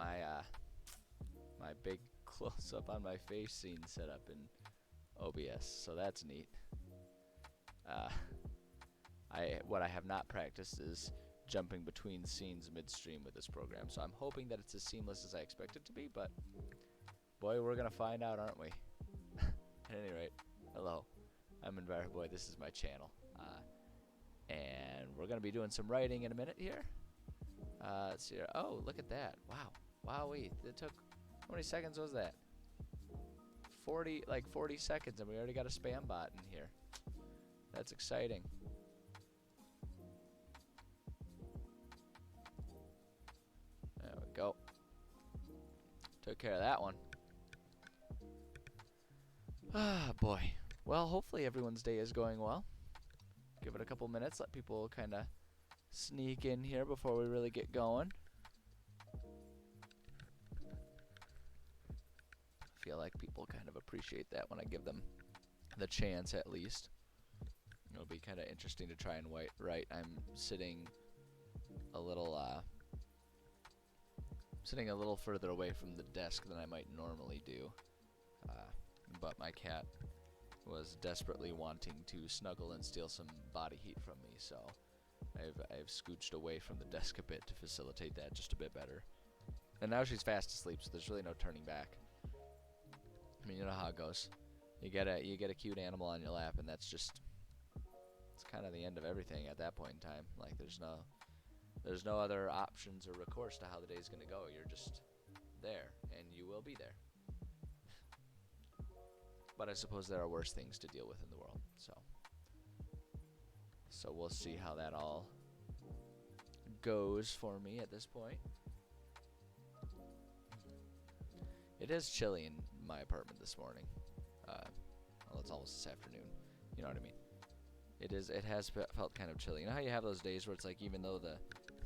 my my big close-up on my face scene set up in OBS, so that's neat. What I have not practiced is jumping between scenes midstream with this program, so I'm hoping that it's as seamless as I expect it to be, but boy, we're gonna find out, aren't we? At any rate, hello, I'm Boy, this is my channel, and we're gonna be doing some writing in a minute here. Let's see here. Oh, look at that. Wow. Wowee. It took, how many seconds was that? 40 seconds, and we already got a spam bot in here. That's exciting. There we go. Took care of that one. Ah, boy. Well, hopefully everyone's day is going well. Give it a couple minutes, let people kind of sneak in here before we really get going. I feel like people kind of appreciate that when I give them the chance, at least. It'll be kind of interesting to try and write. I'm sitting a little further away from the desk than I might normally do, but my cat was desperately wanting to snuggle and steal some body heat from me, so I've scooched away from the desk a bit to facilitate that just a bit better. And now she's fast asleep, so there's really no turning back. I mean, you know how it goes. You get a cute animal on your lap, and it's kind of the end of everything at that point in time. Like there's no other options or recourse to how the day's gonna go. You're just there, and you will be there. But I suppose there are worse things to deal with in the world, so we'll see how that all goes for me at this point. It is chilly in my apartment this morning. Well, it's almost this afternoon. You know what I mean? It has felt kind of chilly. You know how you have those days where it's like, even though the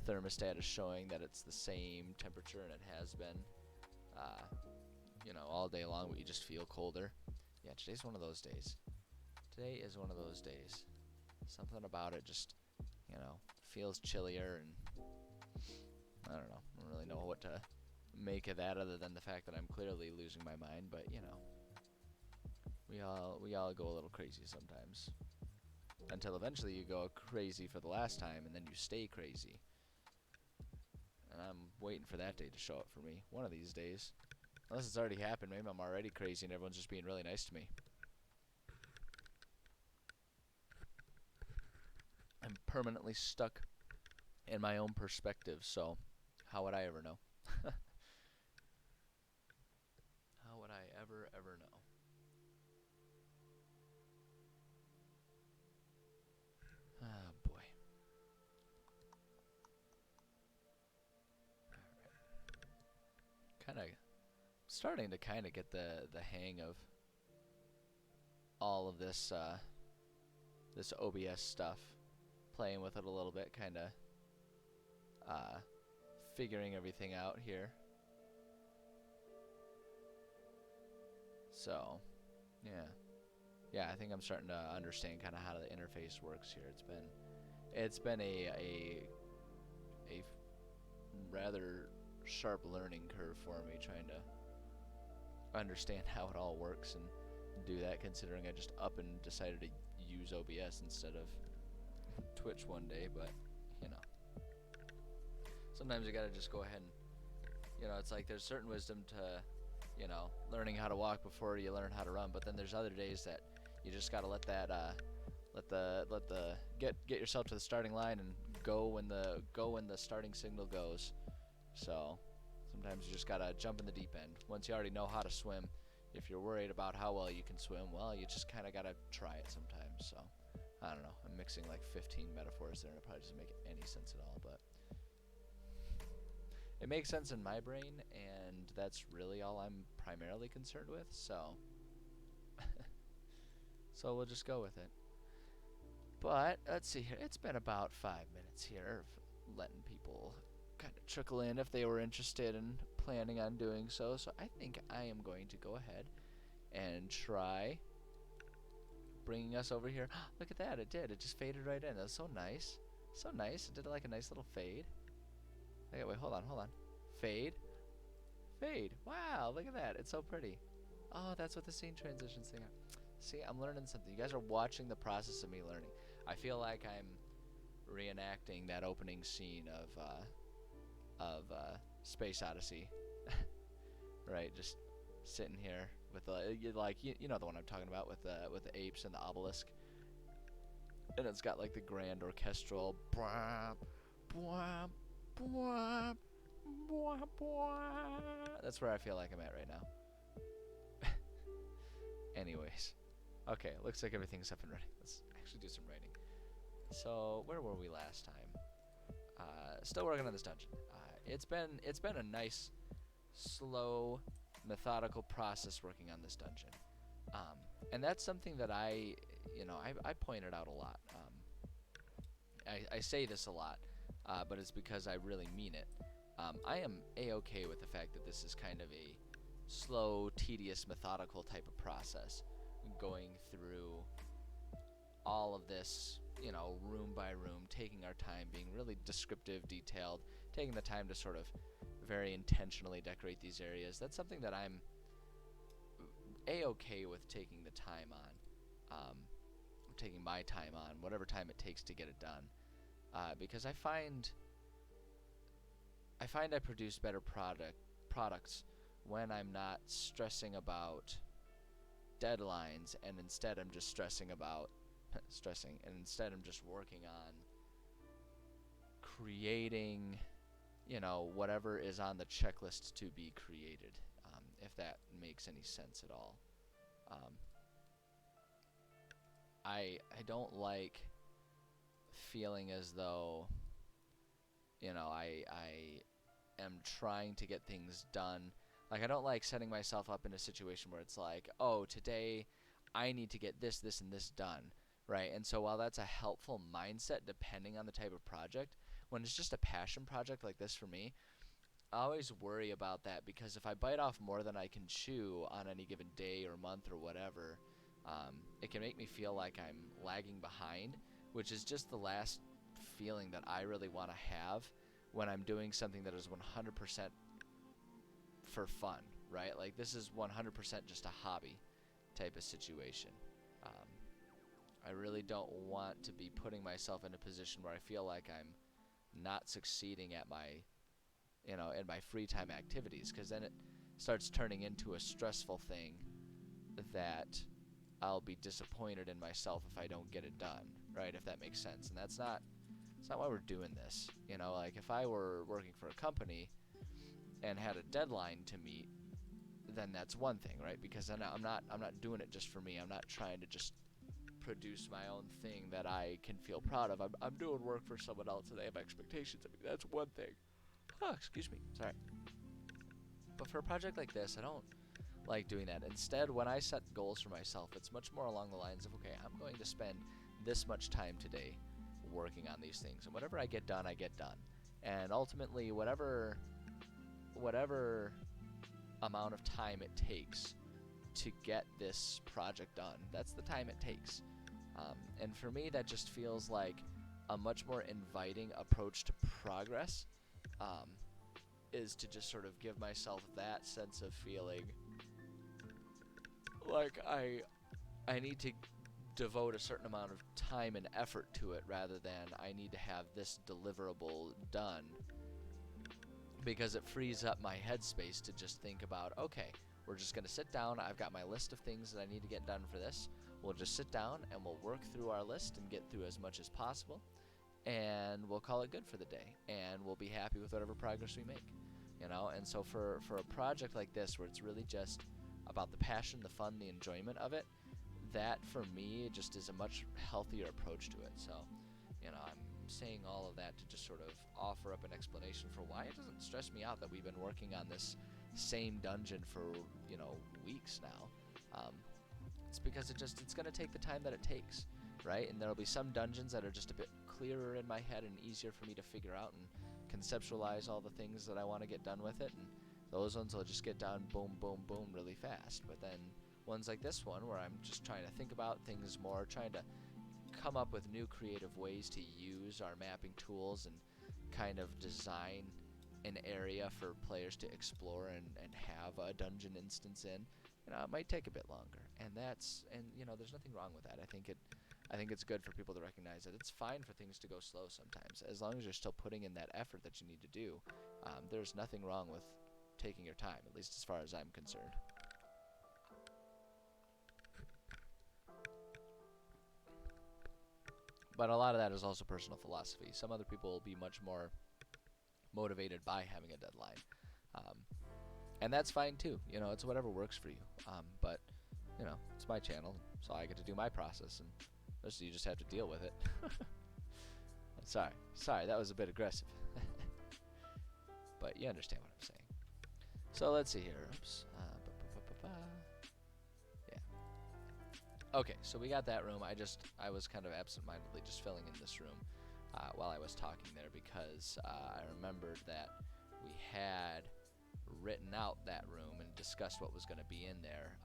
thermostat is showing that it's the same temperature, and it has been, you know, all day long, but you just feel colder. Yeah, today's one of those days. Today is one of those days. Something about it just, you know, feels chillier, and I don't know. I don't really know what to make of that, other than the fact that I'm clearly losing my mind. But you know, we all go a little crazy sometimes, until eventually you go crazy for the last time, and then you stay crazy. And I'm waiting for that day to show up for me one of these days. Unless it's already happened. Maybe I'm already crazy and everyone's just being really nice to me. I'm permanently stuck in my own perspective, so how would I ever know? How would I ever know? Ah, boy. Alright. Starting to kind of get the hang of all of this this OBS stuff, playing with it a little bit, kind of figuring everything out here. So yeah, I think I'm starting to understand kind of how the interface works here. It's been a rather sharp learning curve for me, trying to understand how it all works and do that, considering I just up and decided to use OBS instead of Twitch one day. But you know, sometimes you gotta just go ahead and, you know, it's like there's certain wisdom to, you know, learning how to walk before you learn how to run, but then there's other days that you just gotta let that get yourself to the starting line and go when the starting signal goes. So sometimes you just gotta jump in the deep end. Once you already know how to swim, if you're worried about how well you can swim, well, you just kind of gotta try it sometimes. So I don't know, I'm mixing like 15 metaphors there, and it probably doesn't make any sense at all, but it makes sense in my brain, and that's really all I'm primarily concerned with, so so we'll just go with it. But let's see here, it's been about 5 minutes here of letting people kind of trickle in if they were interested and planning on doing so. So I think I am going to go ahead and try bringing us over here. Look at that, it did. It just faded right in. That was so nice. So nice. It did like a nice little fade. Okay, wait, hold on. Fade. Fade. Wow, look at that. It's so pretty. Oh, that's what the scene transitions thing are. See, I'm learning something. You guys are watching the process of me learning. I feel like I'm reenacting that opening scene of Space Odyssey, right? Just sitting here with you know the one I'm talking about with the apes and the obelisk, and it's got like the grand orchestral. That's where I feel like I'm at right now. Anyways, okay, looks like everything's up and running. Let's actually do some writing. So where were we last time? Still working on this dungeon. It's been a nice, slow, methodical process working on this dungeon, and that's something that I pointed out a lot. I say this a lot, but it's because I really mean it. I am a-okay with the fact that this is kind of a slow, tedious, methodical type of process, going through all of this, room by room, taking our time, being really descriptive, detailed, taking the time to sort of very intentionally decorate these areas. That's something that I'm a-okay with taking the time on, taking my time on, whatever time it takes to get it done, because I find I produce better products when I'm not stressing about deadlines, and instead I'm just stressing about and instead I'm just working on creating, whatever is on the checklist to be created, if that makes any sense at all. I don't like feeling as though, I am trying to get things done. Like, I don't like setting myself up in a situation where it's like, oh, today I need to get this, this, and this done, right? And so while that's a helpful mindset depending on the type of project, when it's just a passion project like this for me, I always worry about that, because if I bite off more than I can chew on any given day or month or whatever, it can make me feel like I'm lagging behind, which is just the last feeling that I really want to have when I'm doing something that is 100% for fun, right? Like, this is 100% just a hobby type of situation. I really don't want to be putting myself in a position where I feel like I'm not succeeding at my, in my free time activities, because then it starts turning into a stressful thing that I'll be disappointed in myself if I don't get it done, right? If that makes sense. And it's not why we're doing this. Like, if I were working for a company and had a deadline to meet, then that's one thing, right? Because then I'm not doing it just for me. I'm not trying to just produce my own thing that I can feel proud of. I'm doing work for someone else, and they have expectations of me. That's one thing. Oh, excuse me. Sorry. But for a project like this, I don't like doing that. Instead, when I set goals for myself, it's much more along the lines of, okay, I'm going to spend this much time today working on these things, and whatever I get done, I get done. And ultimately, whatever amount of time it takes to get this project done, that's the time it takes. And for me, that just feels like a much more inviting approach to progress, is to just sort of give myself that sense of feeling like I need to devote a certain amount of time and effort to it, rather than I need to have this deliverable done, because it frees up my headspace to just think about, okay, we're just going to sit down. I've got my list of things that I need to get done for this. We'll just sit down and we'll work through our list and get through as much as possible, and we'll call it good for the day, and we'll be happy with whatever progress we make, And so for a project like this, where it's really just about the passion, the fun, the enjoyment of it, that for me just is a much healthier approach to it. So, I'm saying all of that to just sort of offer up an explanation for why it doesn't stress me out that we've been working on this same dungeon for, weeks now. It's because it's going to take the time that it takes, right? And there'll be some dungeons that are just a bit clearer in my head and easier for me to figure out and conceptualize all the things that I want to get done with it, and those ones will just get done boom, boom, boom really fast. But then ones like this one, where I'm just trying to think about things more, trying to come up with new creative ways to use our mapping tools and kind of design an area for players to explore and have a dungeon instance in, it might take a bit longer. And there's nothing wrong with that. I think it's good for people to recognize that it's fine for things to go slow sometimes, as long as you're still putting in that effort that you need to do. There's nothing wrong with taking your time, at least as far as I'm concerned. But a lot of that is also personal philosophy. Some other people will be much more motivated by having a deadline. And that's fine too. It's whatever works for you. But, it's my channel, so I get to do my process, and you just have to deal with it. Sorry, that was a bit aggressive. But you understand what I'm saying. So let's see here. Oops. Yeah. Okay, so we got that room. I was kind of absent-mindedly just filling in this room while I was talking there, because I remembered that we had written out that room and discussed what was going to be in there,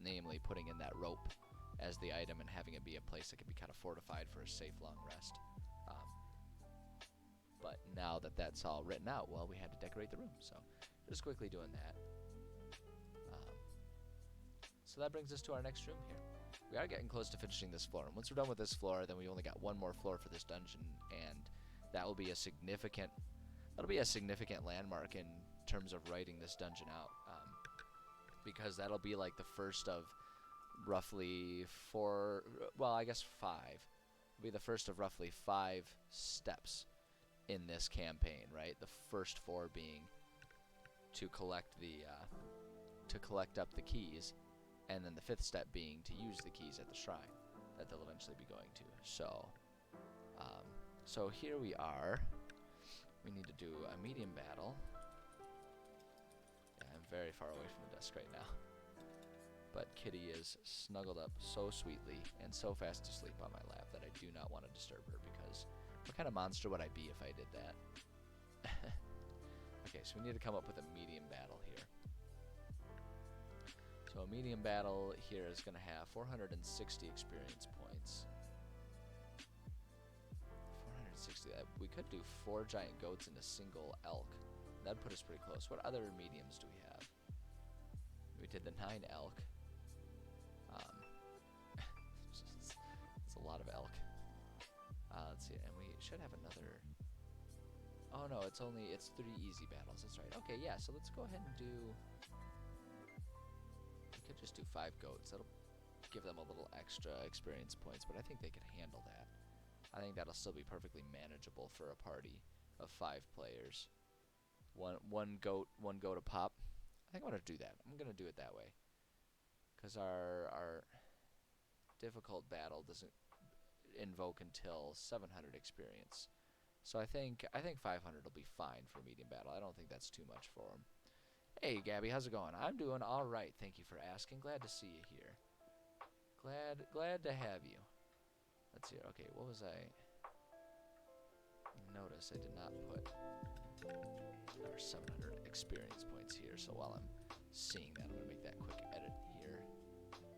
namely putting in that rope as the item and having it be a place that could be kind of fortified for a safe long rest. But now that that's all written out, well, we had to decorate the room, so just quickly doing that. So that brings us to our next room here. We are getting close to finishing this floor, and once we're done with this floor, then we only got one more floor for this dungeon, and that will be a significant landmark in terms of writing this dungeon out, because that'll be like the first of roughly 5. It'll be the first of roughly 5 steps in this campaign, right? The first 4 being to collect up the keys, and then the 5th step being to use the keys at the shrine that they'll eventually be going to. So here we are. We need to do a medium battle. Yeah, I'm very far away from the desk right now. But Kitty is snuggled up so sweetly and so fast asleep on my lap that I do not want to disturb her, because what kind of monster would I be if I did that? Okay, so we need to come up with a medium battle here. So a medium battle here is going to have 460 experience points. 460. We could do 4 giant goats and a single elk. That'd put us pretty close. What other mediums do we have? We did the 9 elk. It's a lot of elk. Let's see, and we should have another. Oh no, it's 3 easy battles. That's right. Okay, yeah. So let's go ahead and do. We could just do 5 goats. That'll give them a little extra experience points, but I think they could handle that. I think that'll still be perfectly manageable for a party of 5 players. One goat a pop. I think I'm gonna do that. I'm gonna do it that way, because our difficult battle doesn't invoke until 700 experience. So I think 500 will be fine for medium battle. I don't think that's too much for him. Hey Gabby, how's it going? I'm doing all right. Thank you for asking. Glad to see you here. Glad to have you. Let's see. Okay, what was I? Notice I did not put our 700 experience points here. So while I'm seeing that, I'm gonna make that quick edit here.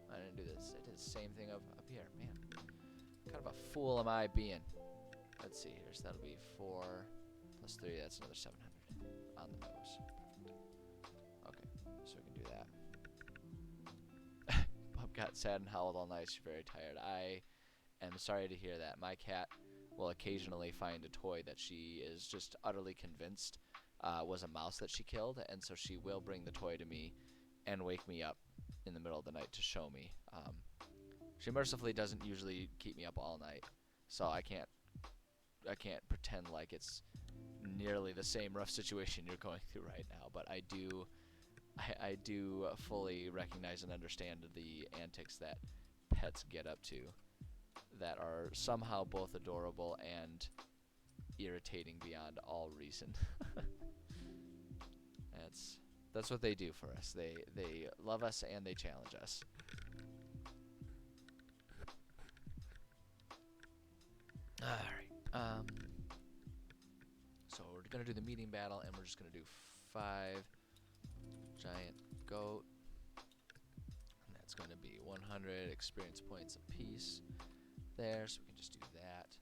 I didn't do this. I did the same thing up here. Man, what kind of a fool am I being? Let's see here. So that'll be 4 plus 3. That's another 700 on the nose. Perfect. Okay, so we can do that. Bub got sad and howled all night. She's very tired. I am sorry to hear that. My cat will occasionally find a toy that she is just utterly convinced was a mouse that she killed, and so she will bring the toy to me and wake me up in the middle of the night to show me. She mercifully doesn't usually keep me up all night, so I can't pretend like it's nearly the same rough situation you're going through right now, but I do fully recognize and understand the antics that pets get up to that are somehow both adorable and irritating beyond all reason. That's what they do for us. They love us and they challenge us. Alright. So we're gonna do the medium battle, and we're just gonna do 5 giant goat, and that's gonna be 100 experience points apiece there, so we can just do that.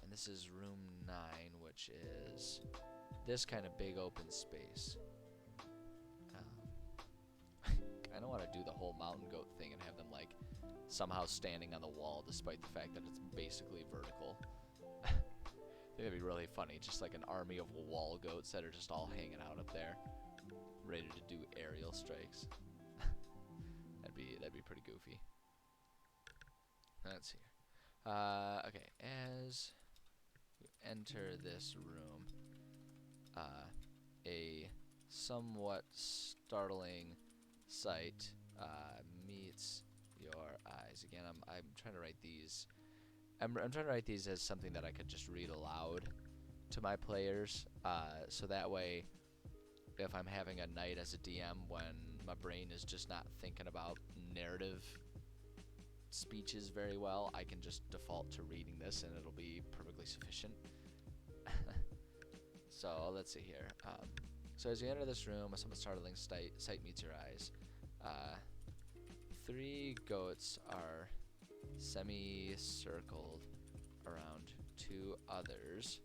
And this is room 9, which is this kind of big open space. I don't want to do the whole mountain goat thing and have them like somehow standing on the wall despite the fact that it's basically vertical. I think that'd be really funny, just like an army of wall goats that are just all hanging out up there, ready to do aerial strikes. That'd be pretty goofy. Let's see here. Okay, as you enter this room, a somewhat startling sight meets your eyes. Again, I'm trying to write these. I'm trying to write these as something that I could just read aloud to my players, so that way, if I'm having a night as a DM when my brain is just not thinking about narrative speeches very well, I can just default to reading this and it'll be perfectly sufficient. So let's see here. So as you enter this room, a somewhat startling sight meets your eyes. 3 goats are semi-circled around 2 others,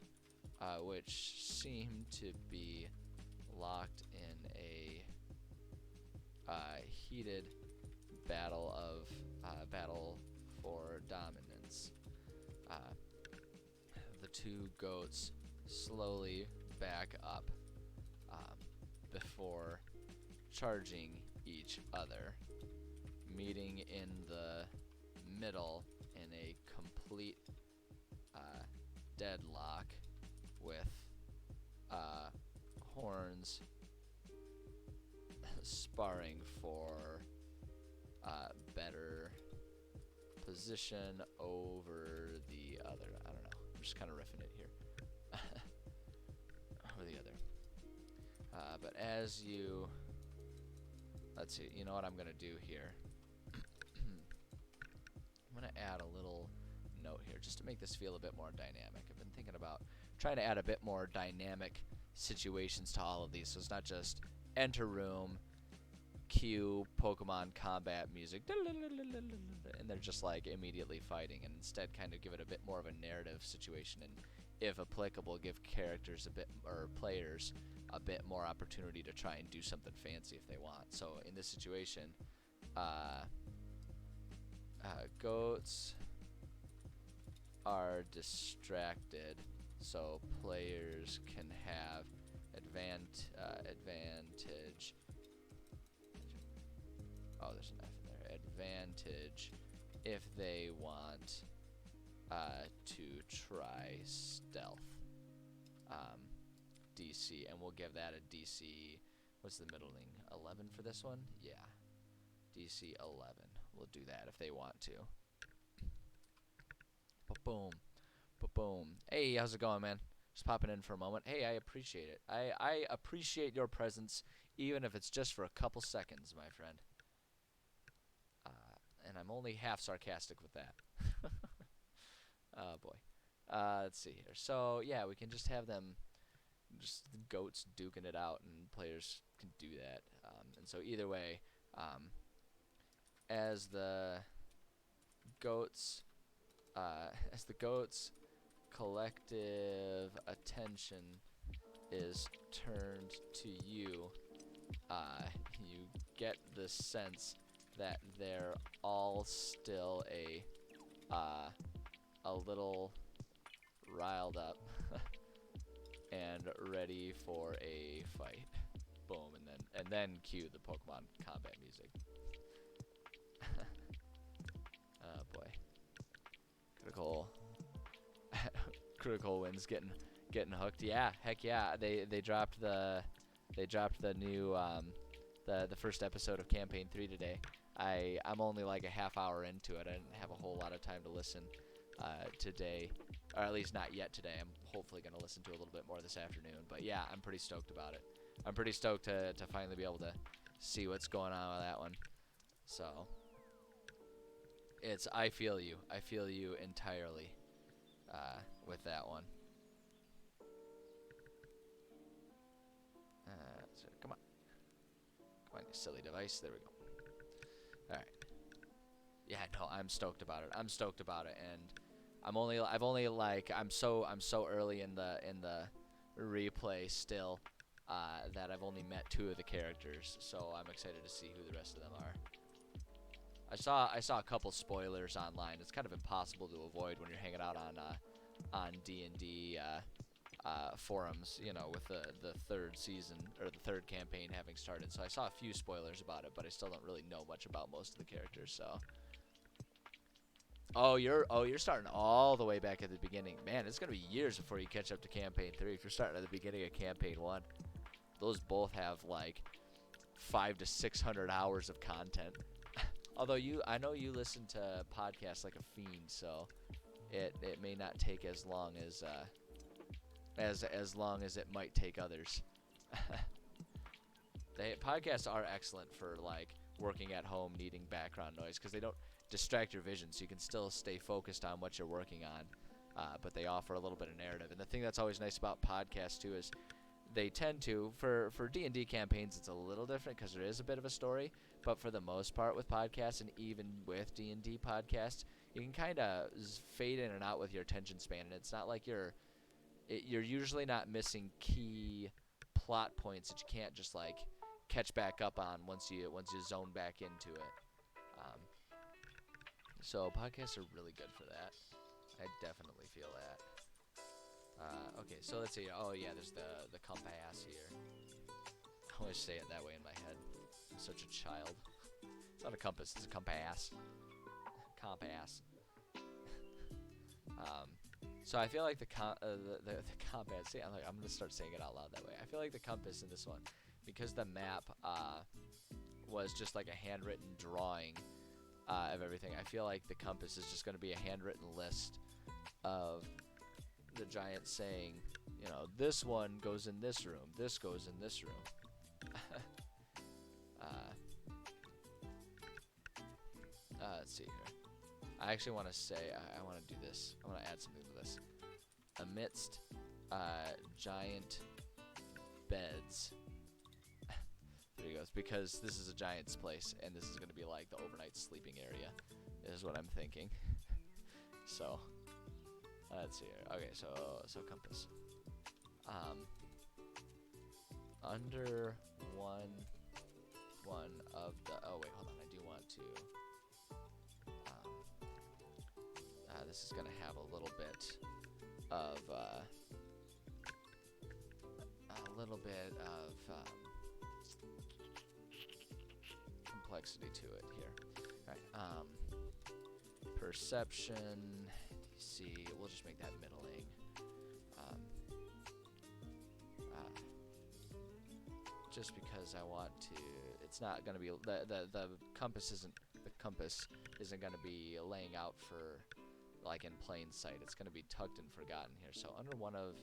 which seem to be locked in a heated battle for dominance. The 2 goats slowly back up before charging each other, meeting in the middle in a complete deadlock with horns sparring for better position over the other. I don't know. I'm just kind of riffing it here. Over the other. But as you... Let's see. You know what I'm going to do here? I'm going to add a little note here just to make this feel a bit more dynamic. I've been thinking about trying to add a bit more dynamic situations to all of these. So it's not just enter room, cue Pokemon combat music, and they're just like immediately fighting, and instead kind of give it a bit more of a narrative situation, and if applicable, give characters a bit, or players a bit more opportunity to try and do something fancy if they want. So in this situation, goats are distracted, so players can have advantage. Oh, there's an F in there. Advantage if they want to try stealth DC, and we'll give that a DC. What's the middling? 11 for this one? Yeah, DC 11. We'll do that if they want to. Ba-boom. Ba-boom. Hey, how's it going, man? Just popping in for a moment. Hey, I appreciate it. I appreciate your presence, even if it's just for a couple seconds, my friend. And I'm only half sarcastic with that. Oh, boy. Let's see here. So, yeah, we can just have them, just the goats duking it out, and players can do that. And so either way, as the goats collective attention is turned to you, you get the sense that they're all still a little riled up and ready for a fight. Boom, and then cue the Pokemon combat music. Oh boy. Critical wins getting hooked. Yeah, heck yeah. They dropped the new the first episode of Campaign 3 today. I'm only like a half hour into it. I didn't have a whole lot of time to listen today, or at least not yet today. I'm hopefully going to listen to a little bit more this afternoon. But yeah, I'm pretty stoked about it. I'm pretty stoked to finally be able to see what's going on with that one. So I feel you entirely with that one. So come on, you silly device. There we go. All right. Yeah, no, I'm stoked about it. And I'm so early in the replay still. That I've only met 2 of the characters, so I'm excited to see who the rest of them are. I saw a couple spoilers online. It's kind of impossible to avoid when you're hanging out on D&D forums, you know, with the 3rd season or the 3rd campaign having started. So I saw a few spoilers about it, but I still don't really know much about most of the characters. So, you're starting all the way back at the beginning. Man, it's gonna be years before you catch up to campaign 3 if you're starting at the beginning of campaign 1. Those both have like 500 to 600 hours of content. Although I know you listen to podcasts like a fiend, so it may not take as long as long as it might take others. Podcasts are excellent for like working at home, needing background noise, because they don't distract your vision, so you can still stay focused on what you're working on. But they offer a little bit of narrative, and the thing that's always nice about podcasts too is they tend to, for D&D campaigns, it's a little different because there is a bit of a story, but for the most part with podcasts, and even with D&D podcasts, you can kind of fade in and out with your attention span, and it's not like you're usually not missing key plot points that you can't just like catch back up on once you zone back into it. So podcasts are really good for that. I definitely feel that. Okay, so let's see. Oh yeah, there's the compass here. I always say it that way in my head. I'm such a child. It's not a compass. It's a compass. Compass. So I feel like the compass. See, I'm gonna start saying it out loud that way. I feel like the compass in this one, because the map was just like a handwritten drawing of everything. I feel like the compass is just gonna be a handwritten list of the giant saying, you know, this one goes in this room, this goes in this room. Let's see here. I actually want to say, I want to do this. I want to add something to this. Amidst giant beds. There he goes. Because this is a giant's place, and this is going to be like the overnight sleeping area, is what I'm thinking. So, let's see here. Okay, so compass. Under one of the. Oh wait, hold on. I do want to. This is gonna have a little bit of complexity to it here. All right. Perception. DC. We'll just make that middling. Just because I want to. It's not gonna be the compass isn't gonna be laying out for like in plain sight. It's gonna be tucked and forgotten here. So under one of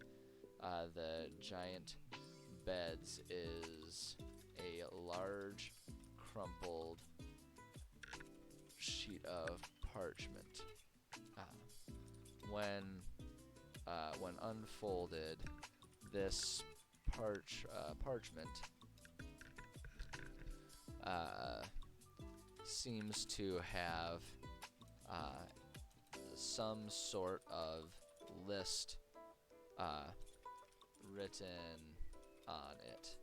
the giant beds is a large crumpled sheet of parchment. When unfolded, this parchment seems to have some sort of list written on it.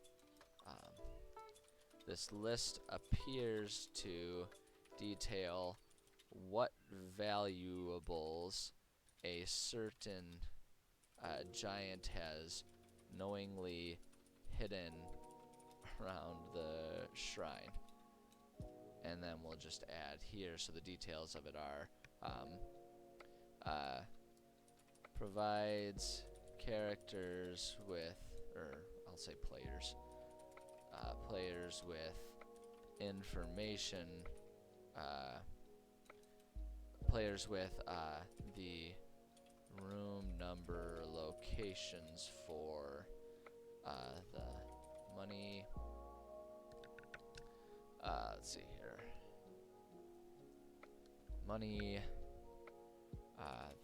This list appears to detail what valuables a certain giant has knowingly hidden around the shrine. And then we'll just add here, so the details of it are provides characters with, or I'll say players, players with information, players with the room number locations for the money. Let's see here. Money,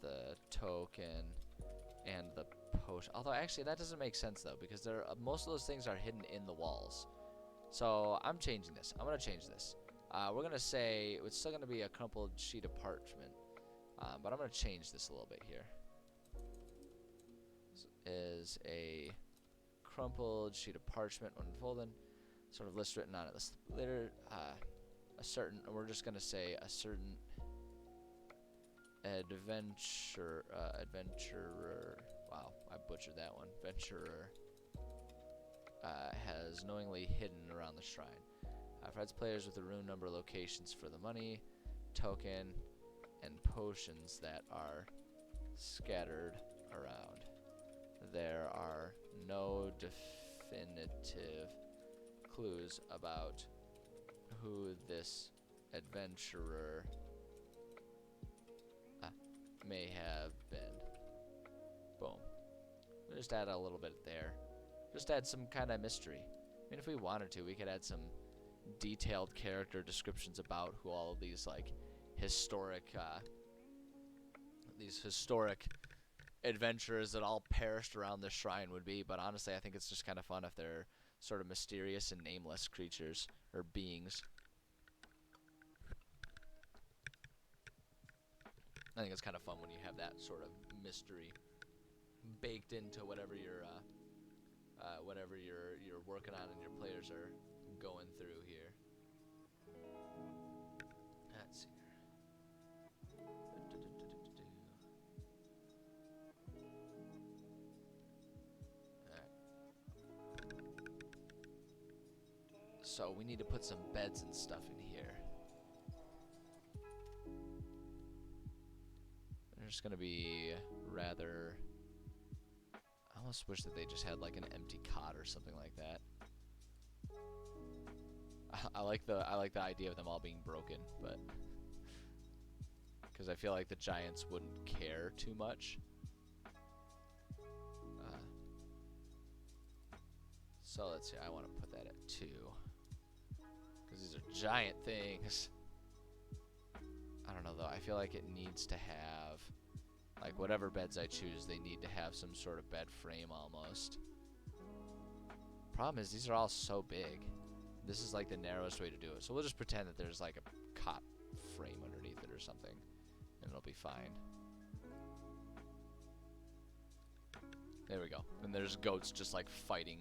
the token, and the potion. Although actually that doesn't make sense though, because most of those things are hidden in the walls. So I'm changing this. I'm gonna change this. We're gonna say it's still gonna be a crumpled sheet of parchment, but I'm gonna change this a little bit here. So is a crumpled sheet of parchment unfolded, sort of list written on it. This later, a certain. We're just gonna say a certain adventurer. Wow, I butchered that one. Adventurer has knowingly hidden around the shrine. Provides players with the rune number locations for the money, token, and potions that are scattered around. There are no definitive clues about who this adventurer may have been. Boom. We'll just add a little bit there. Just add some kind of mystery. I mean, if we wanted to, we could add some detailed character descriptions about who all of these like historic adventurers that all perished around this shrine would be. But honestly, I think it's just kind of fun if they're sort of mysterious and nameless creatures or beings. I think it's kind of fun when you have that sort of mystery baked into whatever you're working on and your players are going through here. Let's see here. Alright. So we need to put some beds and stuff in here. They're just gonna be rather. I almost wish that they just had like an empty cot or something like that. I like the idea of them all being broken, but because I feel like the giants wouldn't care too much. So let's see. I want to put that at 2 because these are giant things. I don't know though. I feel like it needs to have, like, whatever beds I choose, they need to have some sort of bed frame almost. Problem is, these are all so big. This is like the narrowest way to do it. So we'll just pretend that there's like a cot frame underneath it or something, and it'll be fine. There we go. And there's goats just like fighting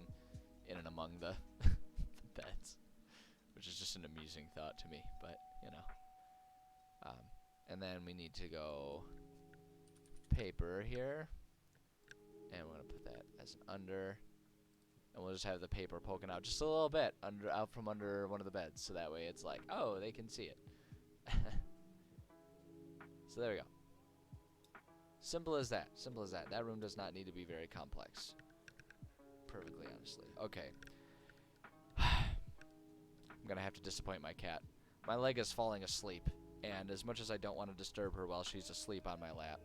in and among the, the beds, which is just an amusing thought to me, but you know. And then we need to go paper here, and we're gonna put that as an under, and we'll just have the paper poking out just a little bit out from under one of the beds, so that way it's like, oh, they can see it. So there we go. Simple as that. Simple as that. That room does not need to be very complex. Perfectly honestly. Okay. I'm gonna have to disappoint my cat. My leg is falling asleep, and as much as I don't want to disturb her while she's asleep on my lap,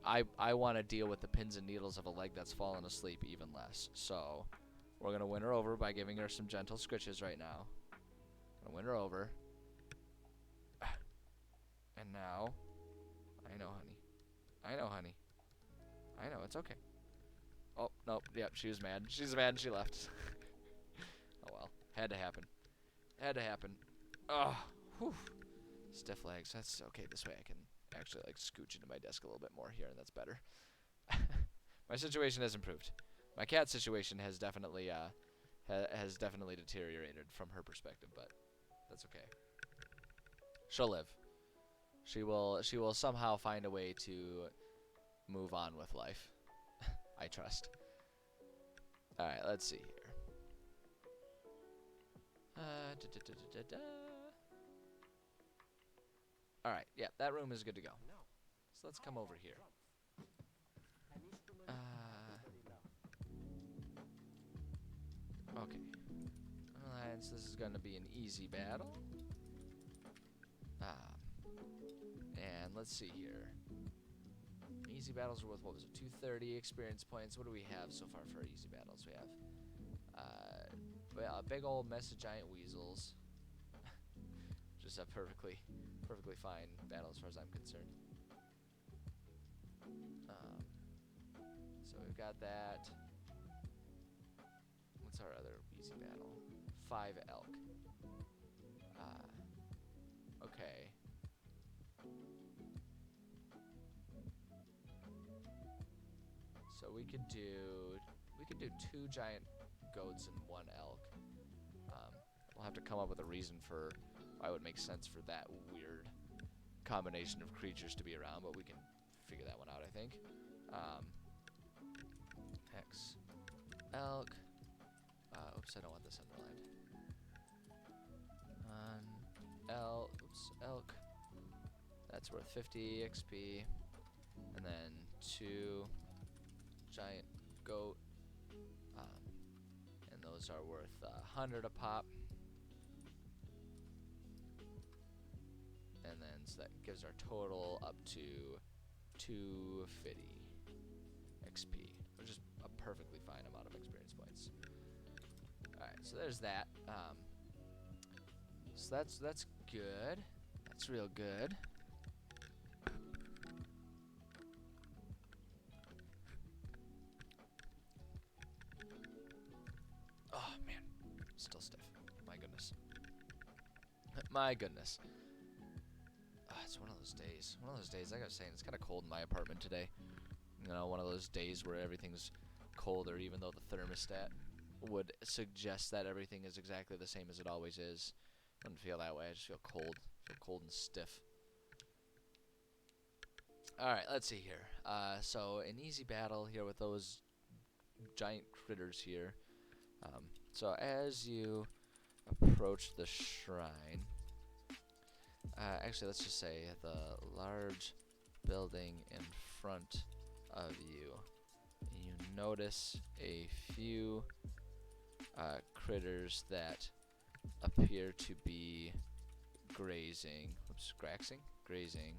I want to deal with the pins and needles of a leg that's fallen asleep even less. So we're going to win her over by giving her some gentle scritches right now. Going to win her over. And now, I know, honey. I know, honey. I know, it's okay. Oh, nope, yep, she was mad. She's mad and she left. Oh well, had to happen. Had to happen. Oh, whew. Stiff legs, that's okay, this way I can actually like scooch into my desk a little bit more here, and that's better. My situation has improved. My cat situation has definitely deteriorated from her perspective, but that's okay. She'll live. She will somehow find a way to move on with life. I trust. All right, let's see here. All right, yeah, that room is good to go. So let's come over here. Okay. Alright, so this is going to be an easy battle. And let's see here. Easy battles are worth, what was it, 230 experience points. What do we have so far for easy battles? We have a big old mess of giant weasels. Just a perfectly fine battle as far as I'm concerned. So we've got that. What's our other easy battle? 5 elk. Okay. So we could do 2 giant goats and 1 elk. We'll have to come up with a reason for why it would make sense for that weird combination of creatures to be around, but we can figure that one out, I think. X elk. Oops, I don't want this underlined. Elk. That's worth 50 XP. And then 2 giant goat. And those are worth 100 a pop. And then so that gives our total up to 250 XP, which is a perfectly fine amount of experience points. Alright, so there's that. So that's good. That's real good. Oh man, still stiff. My goodness. My goodness. It's one of those days. One of those days, like I was saying, it's kind of cold in my apartment today. You know, one of those days where everything's colder, even though the thermostat would suggest that everything is exactly the same as it always is. I don't feel that way. I just feel cold. I feel cold and stiff. Alright, let's see here. So, an easy battle here with those giant critters here. So, as you approach the shrine... actually, let's just say the large building in front of you. You notice a few critters that appear to be grazing. Oops, grazing.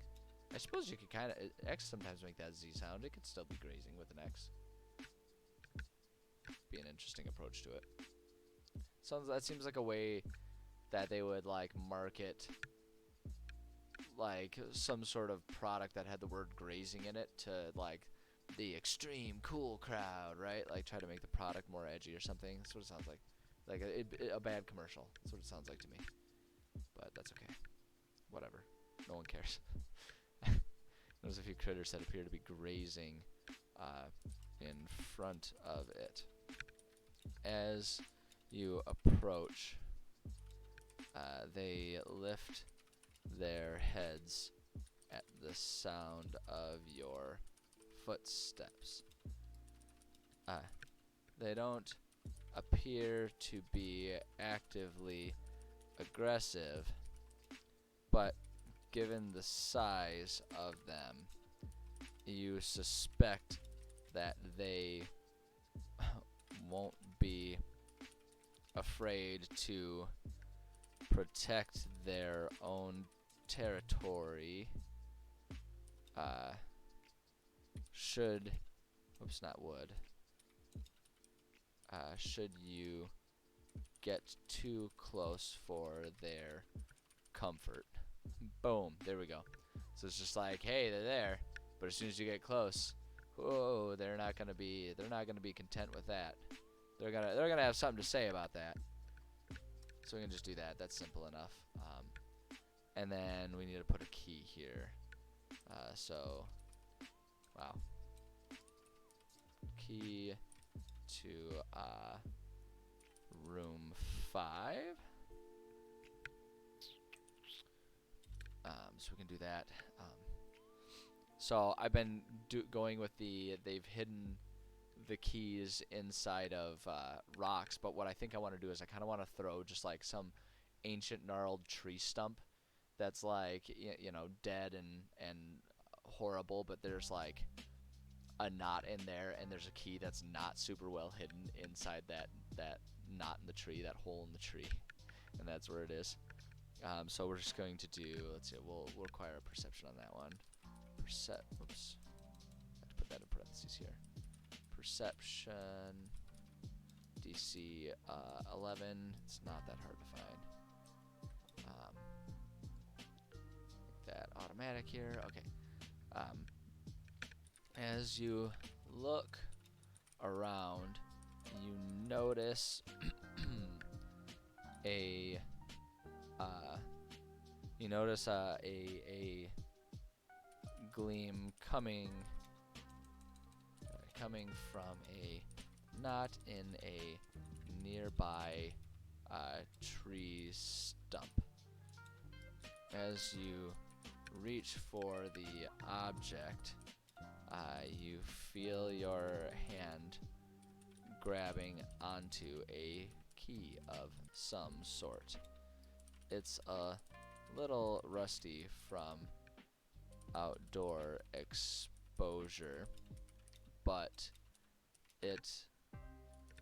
I suppose you could kind of X sometimes make that Z sound. It could still be grazing with an X. Be an interesting approach to it. That seems like a way that they would like market like some sort of product that had the word grazing in it to like the extreme cool crowd, right? Like try to make the product more edgy or something. That's what it sounds like. Like a bad commercial. That's what it sounds like to me. But that's okay. Whatever. No one cares. There's a few critters that appear to be grazing in front of it. As you approach, they lift their heads at the sound of your footsteps. They don't appear to be actively aggressive, but given the size of them, you suspect that they won't be afraid to protect their own territory. Should you get too close for their comfort. Boom, there we go. So it's just like, hey, they're there, but as soon as you get close, whoa, they're not gonna be content with that. They're gonna have something to say about that. So we can just do that. That's simple enough. And then we need to put a key here. So, wow. Key to room 5. So we can do that. So I've been going with they've hidden the keys inside of rocks, but what I think I want to do is I kind of want to throw just like some ancient gnarled tree stump that's like dead and horrible, but there's like a knot in there, and there's a key that's not super well hidden inside that knot in the tree, that hole in the tree, and that's where it is. So we're just going to do, let's see, we'll require a perception on that one. Oops, I have to put that in parentheses here. Perception, DC 11. It's not that hard to find. Make that automatic here. Okay. As you look around, you notice a gleam coming coming from not in a nearby tree stump. As you reach for the object, you feel your hand grabbing onto a key of some sort. It's a little rusty from outdoor exposure, but it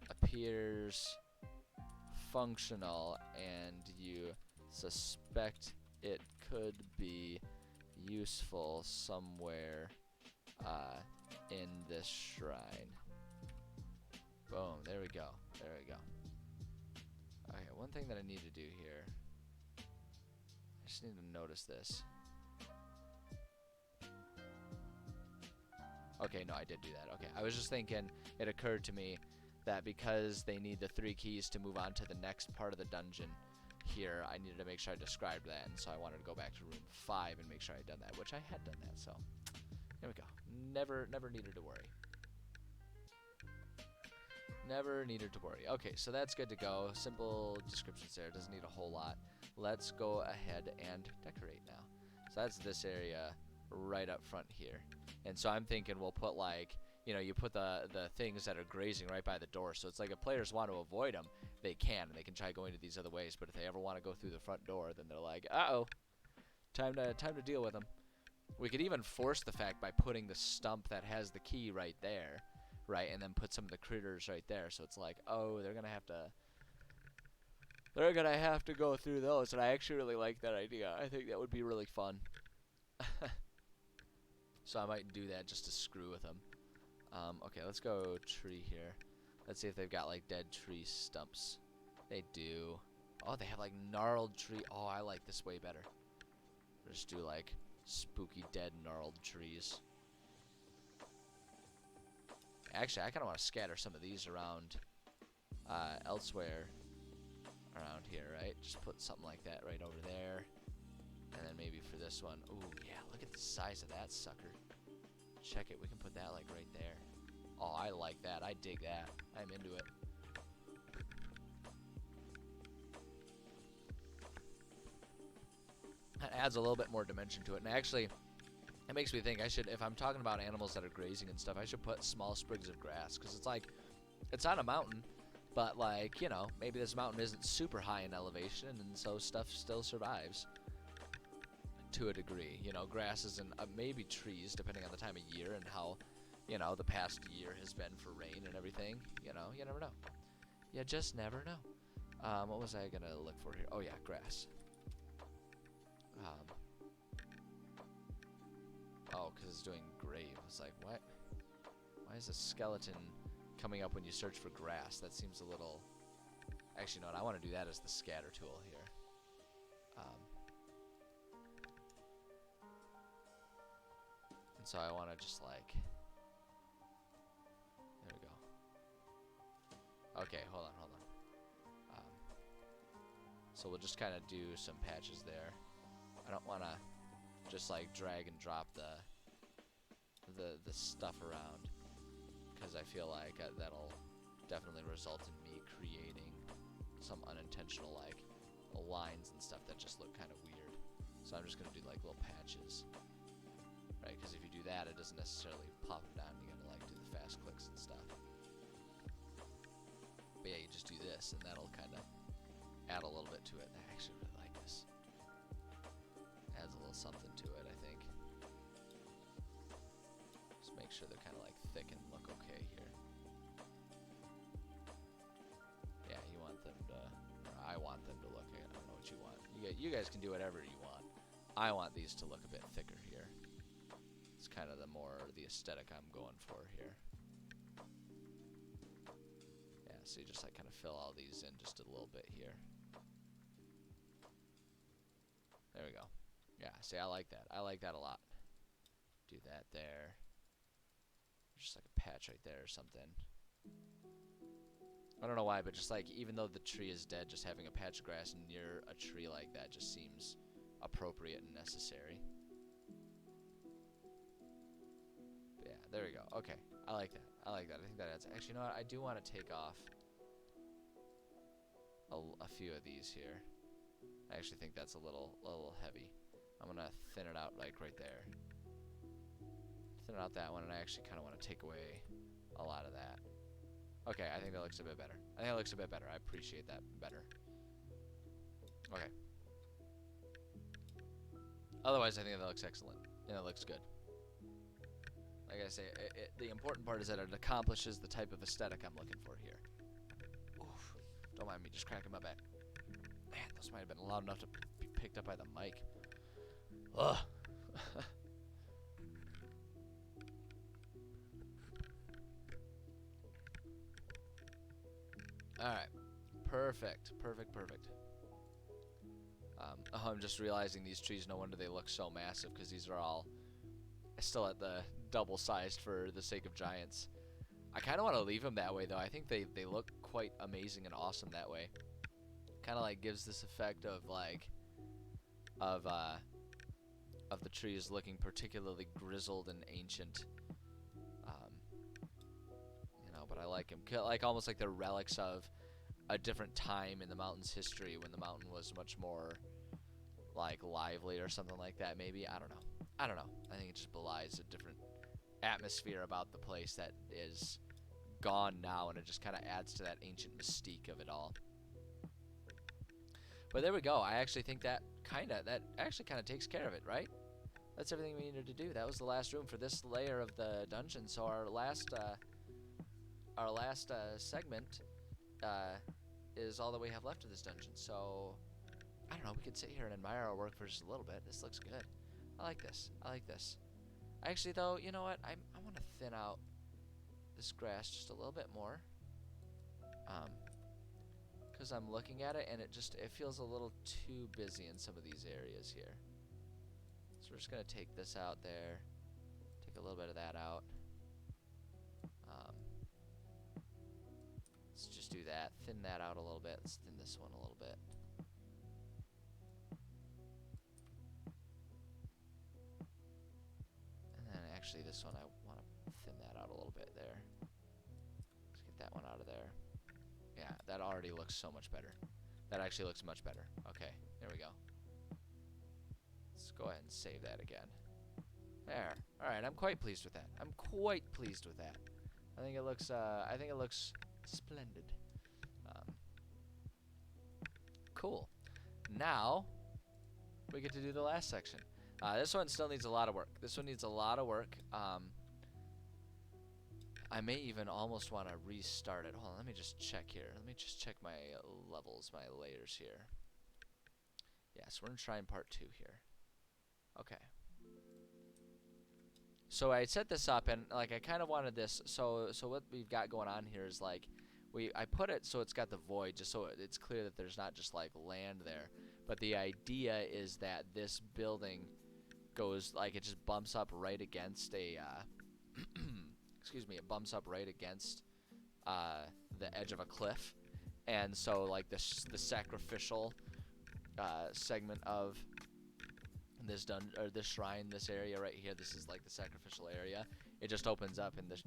appears functional, and you suspect it could be useful somewhere in this shrine. Boom, there we go. There we go. Okay, one thing that I need to do here, I just need to notice this. Okay, no, I did do that. Okay, I was just thinking, it occurred to me that because they need the 3 keys to move on to the next part of the dungeon here, I needed to make sure I described that, and so I wanted to go back to room 5 and make sure I'd done that, which I had done that, so there we go. Never needed to worry. Never needed to worry. Okay, so that's good to go. Simple descriptions there. Doesn't need a whole lot. Let's go ahead and decorate now. So that's this area right up front here. And so I'm thinking we'll put, like, you know, you put the things that are grazing right by the door. So it's like if players want to avoid them, they can. And they can try going to these other ways. But if they ever want to go through the front door, then they're like, uh-oh, time to deal with them. We could even force the fact by putting the stump that has the key right there. Right, and then put some of the critters right there, so it's like, oh, they're gonna have to go through those, and I actually really like that idea. I think that would be really fun. So I might do that just to screw with them. Okay, let's go tree here. Let's see if they've got like dead tree stumps. They do. Oh, they have like gnarled tree. Oh, I like this way better. Just do like spooky dead gnarled trees. Actually, I kind of want to scatter some of these around elsewhere around here, right? Just put something like that right over there. And then maybe for this one, ooh, yeah, look at the size of that sucker. Check it, we can put that like right there. Oh, I like that. I dig that. I'm into it. That adds a little bit more dimension to it. And actually, it makes me think I should, if I'm talking about animals that are grazing and stuff, I should put small sprigs of grass, because it's like, it's on a mountain, but like, you know, maybe this mountain isn't super high in elevation, and so stuff still survives to a degree. You know, grasses and maybe trees, depending on the time of year and how, you know, the past year has been for rain and everything. You know, you never know. You just never know. What was I gonna look for here? Oh yeah, grass. Oh, because it's doing grave. It's like, what? Why is a skeleton coming up when you search for grass? That seems a little... Actually, no, I want to do that as the scatter tool here. And so I want to just like... There we go. Okay, hold on. So we'll just kind of do some patches there. I don't want to just like drag and drop the stuff around, because I feel like that'll definitely result in me creating some unintentional like lines and stuff that just look kind of weird. So I'm just gonna do like little patches, right? Because if you do that, it doesn't necessarily pop them down. You gotta like do the fast clicks and stuff. But yeah, you just do this, and that'll kind of add a little bit to it. I actually really like this. Adds a little something to it, I think. Just make sure they're kind of like thick and look okay here. Yeah, you want them to, or I want them to look, I don't know what you want. You guys can do whatever you want. I want these to look a bit thicker here. It's kind of the aesthetic I'm going for here. Yeah, so you just like kind of fill all these in just a little bit here. There we go. Yeah, see, I like that. I like that a lot. Do that there. Just like a patch right there or something. I don't know why, but just like, even though the tree is dead, just having a patch of grass near a tree like that just seems appropriate and necessary. But yeah, there we go. Okay, I like that. I like that. I think that adds. Actually, you know what? I do want to take off a few of these here. I actually think that's a little heavy. I'm gonna thin it out like right there. Thin out that one, and I actually kind of want to take away a lot of that. Okay, I think that looks a bit better. I think it looks a bit better. I appreciate that better. Okay. Otherwise, I think that looks excellent, and it looks good. Like I say, the important part is that it accomplishes the type of aesthetic I'm looking for here. Oof. Don't mind me just cracking my back. Man, those might have been loud enough to be picked up by the mic. Ugh. Alright. Perfect. Oh, I'm just realizing these trees, no wonder they look so massive, because these are all still at the double-sized for the sake of giants. I kind of want to leave them that way, though. I think they look quite amazing and awesome that way. Kind of like gives this effect of like of the trees looking particularly grizzled and ancient. You know, but I like them, like almost like they're relics of a different time in the mountain's history when the mountain was much more like lively or something like that. Maybe I don't know. I think it just belies a different atmosphere about the place that is gone now, and it just kind of adds to that ancient mystique of it all. But there we go. I actually think that actually kind of takes care of it, right? That's everything we needed to do. That was the last room for this layer of the dungeon. So our last segment is all that we have left of this dungeon. So I don't know. We could sit here and admire our work for just a little bit. This looks good. I like this. Actually, though, you know what? I want to thin out this grass just a little bit more. Because I'm looking at it and it feels a little too busy in some of these areas here. So we're just gonna take this out there, take a little bit of that out. Let's just do that, thin that out a little bit. Let's thin this one a little bit. And then actually this one I want to thin that out a little bit there. Let's get that one out of there. Yeah, that already looks so much better. That actually looks much better. Okay, there we go. Let's go ahead and save that again. There. Alright, I'm quite pleased with that. I think it looks splendid. Cool. Now we get to do the last section. This one still needs a lot of work. I may even almost want to restart it. Hold on, let me just check here. Let me just check my levels, my layers here. Yeah, so we're going to try in part 2 here. Okay. So I set this up, and like I kind of wanted this. So what we've got going on here is like I put it so it's got the void, just so it's clear that there's not just like land there. But the idea is that this building goes like it just bumps up right against a excuse me, it bumps up right against the edge of a cliff, and so like the sacrificial segment of this this shrine, this area right here, this is like the sacrificial area. It just opens up, and the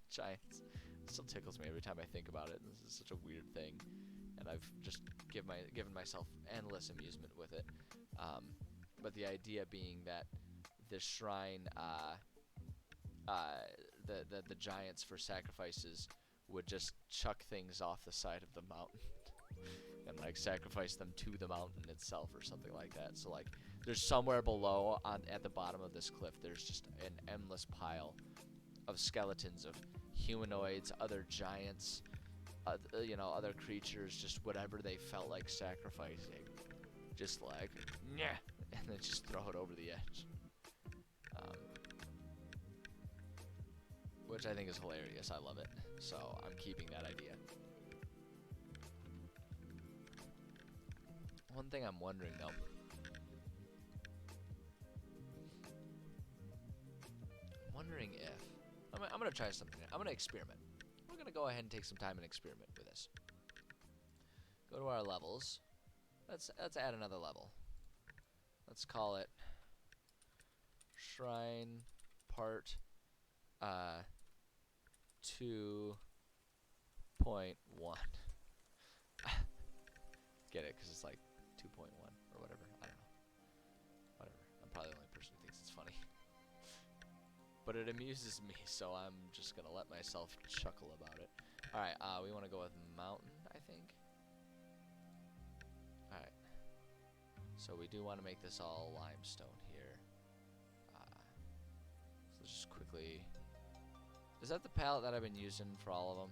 giants. It still tickles me every time I think about it. This is such a weird thing, and I've just given myself endless amusement with it. But the idea being that this shrine, the giants for sacrifices would just chuck things off the side of the mountain and like sacrifice them to the mountain itself or something like that. So like there's somewhere below at the bottom of this cliff, there's just an endless pile of skeletons of humanoids, other giants, you know, other creatures, just whatever they felt like sacrificing, just like yeah, and then just throw it over the edge. Which I think is hilarious. I love it. So I'm keeping that idea. One thing I'm wondering though. I'm wondering if I'm gonna try something. I'm gonna experiment. We're gonna go ahead and take some time and experiment with this. Go to our levels. Let's add another level. Let's call it Shrine Part 2.1. Get it? Because it's like 2.1 or whatever. I don't know. Whatever. I'm probably the only person who thinks it's funny. But it amuses me, so I'm just going to let myself chuckle about it. Alright, we want to go with mountain, I think. Alright. So we do want to make this all limestone here. So let's just quickly... Is that the palette that I've been using for all of them?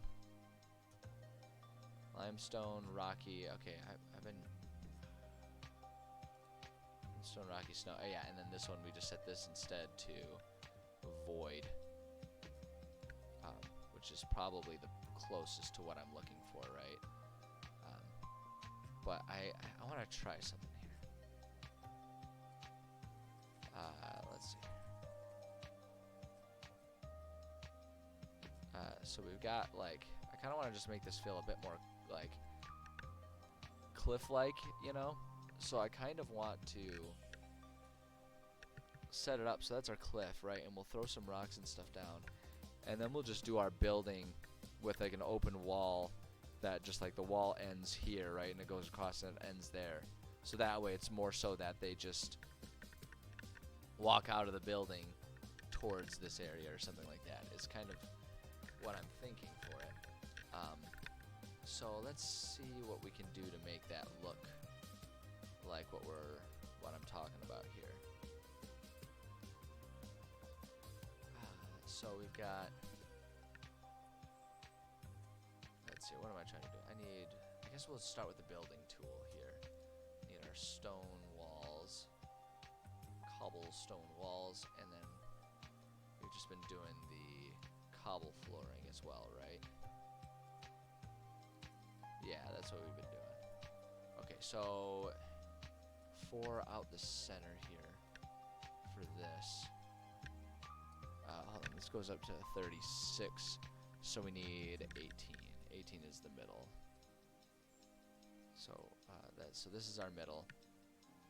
Limestone, rocky, okay, I've been... Limestone, rocky, snow, oh yeah, and then this one we just set this instead to void. Which is probably the closest to what I'm looking for, right? But I want to try something here. Let's see. So we've got, like, I kind of want to just make this feel a bit more, like, cliff-like, you know? So I kind of want to set it up so that's our cliff, right? And we'll throw some rocks and stuff down. And then we'll just do our building with, like, an open wall that just, like, the wall ends here, right? And it goes across and it ends there. So that way it's more so that they just walk out of the building towards this area or something like that. It's kind of what I'm thinking for it. So let's see what we can do to make that look like what I'm talking about here. So we've got, let's see, what am I trying to do? I guess we'll start with the building tool here. Need our stone walls, cobblestone walls, and then we've just been doing the cobble flooring as well, right? Yeah, that's what we've been doing. Okay, so for out the center here for this. Hold on, this goes up to 36, so we need 18. 18 is the middle. So so this is our middle.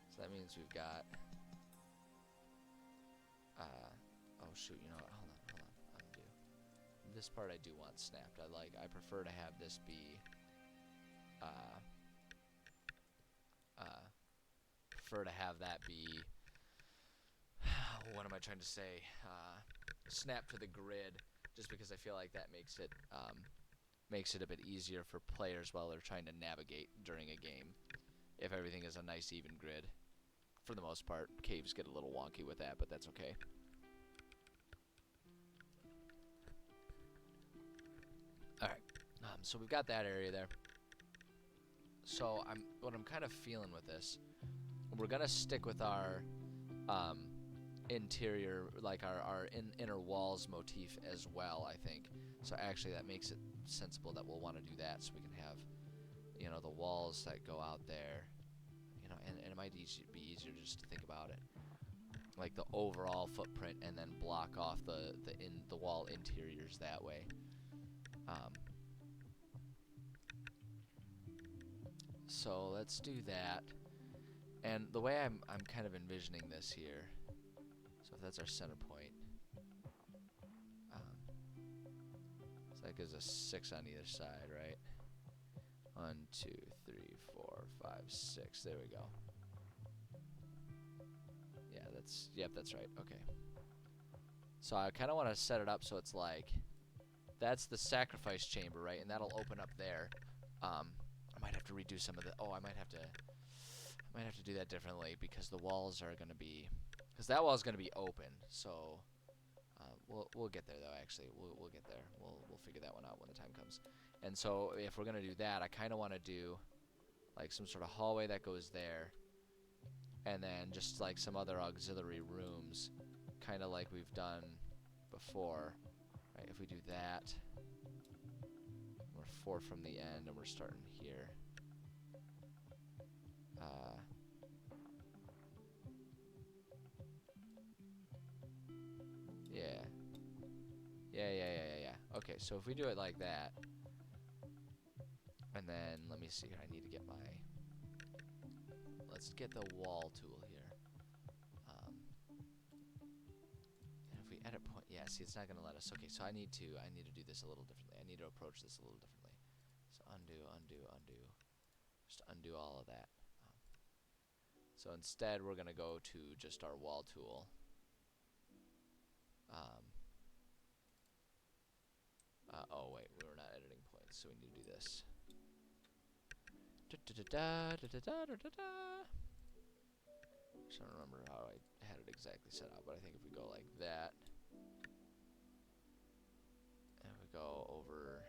So that means we've got. Oh shoot! You know what? Hold on. Undo. This part I do want snapped. I prefer to have this be. Prefer to have that be. What am I trying to say? Snap to the grid, just because I feel like that makes it a bit easier for players while they're trying to navigate during a game. If everything is a nice even grid, for the most part, caves get a little wonky with that, but that's okay. All right, so we've got that area there. So what I'm kind of feeling with this, we're gonna stick with our interior, like our inner walls motif as well, I think. So actually that makes it sensible that we'll want to do that, so we can have, you know, the walls that go out there, you know, and it might be easier just to think about it like the overall footprint and then block off the wall interiors that way. So let's do that. And the way I'm kind of envisioning this here, so if that's our center point, so that gives us 6 on either side, right? 1, 2, 3, 4, 5, 6. There we go. Yeah, that's right. Okay. So I kind of want to set it up so it's like, that's the sacrifice chamber, right? And that'll open up there. I might have to redo some of the. Oh, I might have to do that differently, because the walls are going to be, because that wall is going to be open. So we'll get there though. Actually, we'll get there. We'll figure that one out when the time comes. And so if we're going to do that, I kind of want to do like some sort of hallway that goes there, and then just like some other auxiliary rooms, kind of like we've done before. Right? If we do that, we're 4 from the end, and we're starting here. Yeah. Okay, so if we do it like that, and then let me see here. I need to get my. Let's get the wall tool here. And if we edit point, Yeah, see, it's not gonna let us. Okay, so I need to do this a little differently. I need to approach this a little differently. So undo, undo, undo. Just undo all of that. So instead, we're gonna go to just our wall tool. Oh wait, we were not editing points, so we need to do this. I don't remember how I had it exactly set up, but I think if we go like that, and we go over,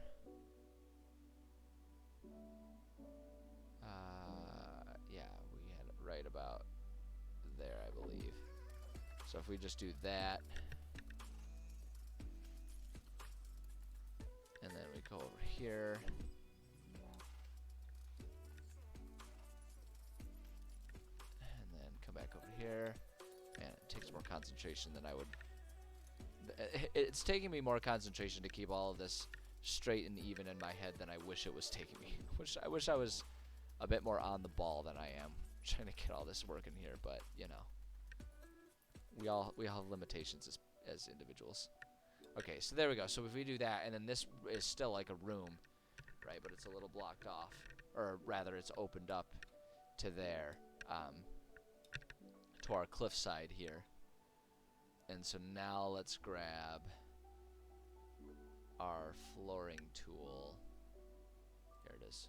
yeah, we had it right about there, I believe. So if we just do that, and then we go over here, and then come back over here, and it takes more concentration than I would. It's taking me more concentration to keep all of this straight and even in my head than I wish it was taking me. I wish I was a bit more on the ball than I am trying to get all this working here, but you know, we all have limitations as individuals. Okay, so there we go. So if we do that, and then this is still like a room, right? But it's a little blocked off, or rather, it's opened up to there, to our cliff side here. And so now let's grab our flooring tool. Here it is.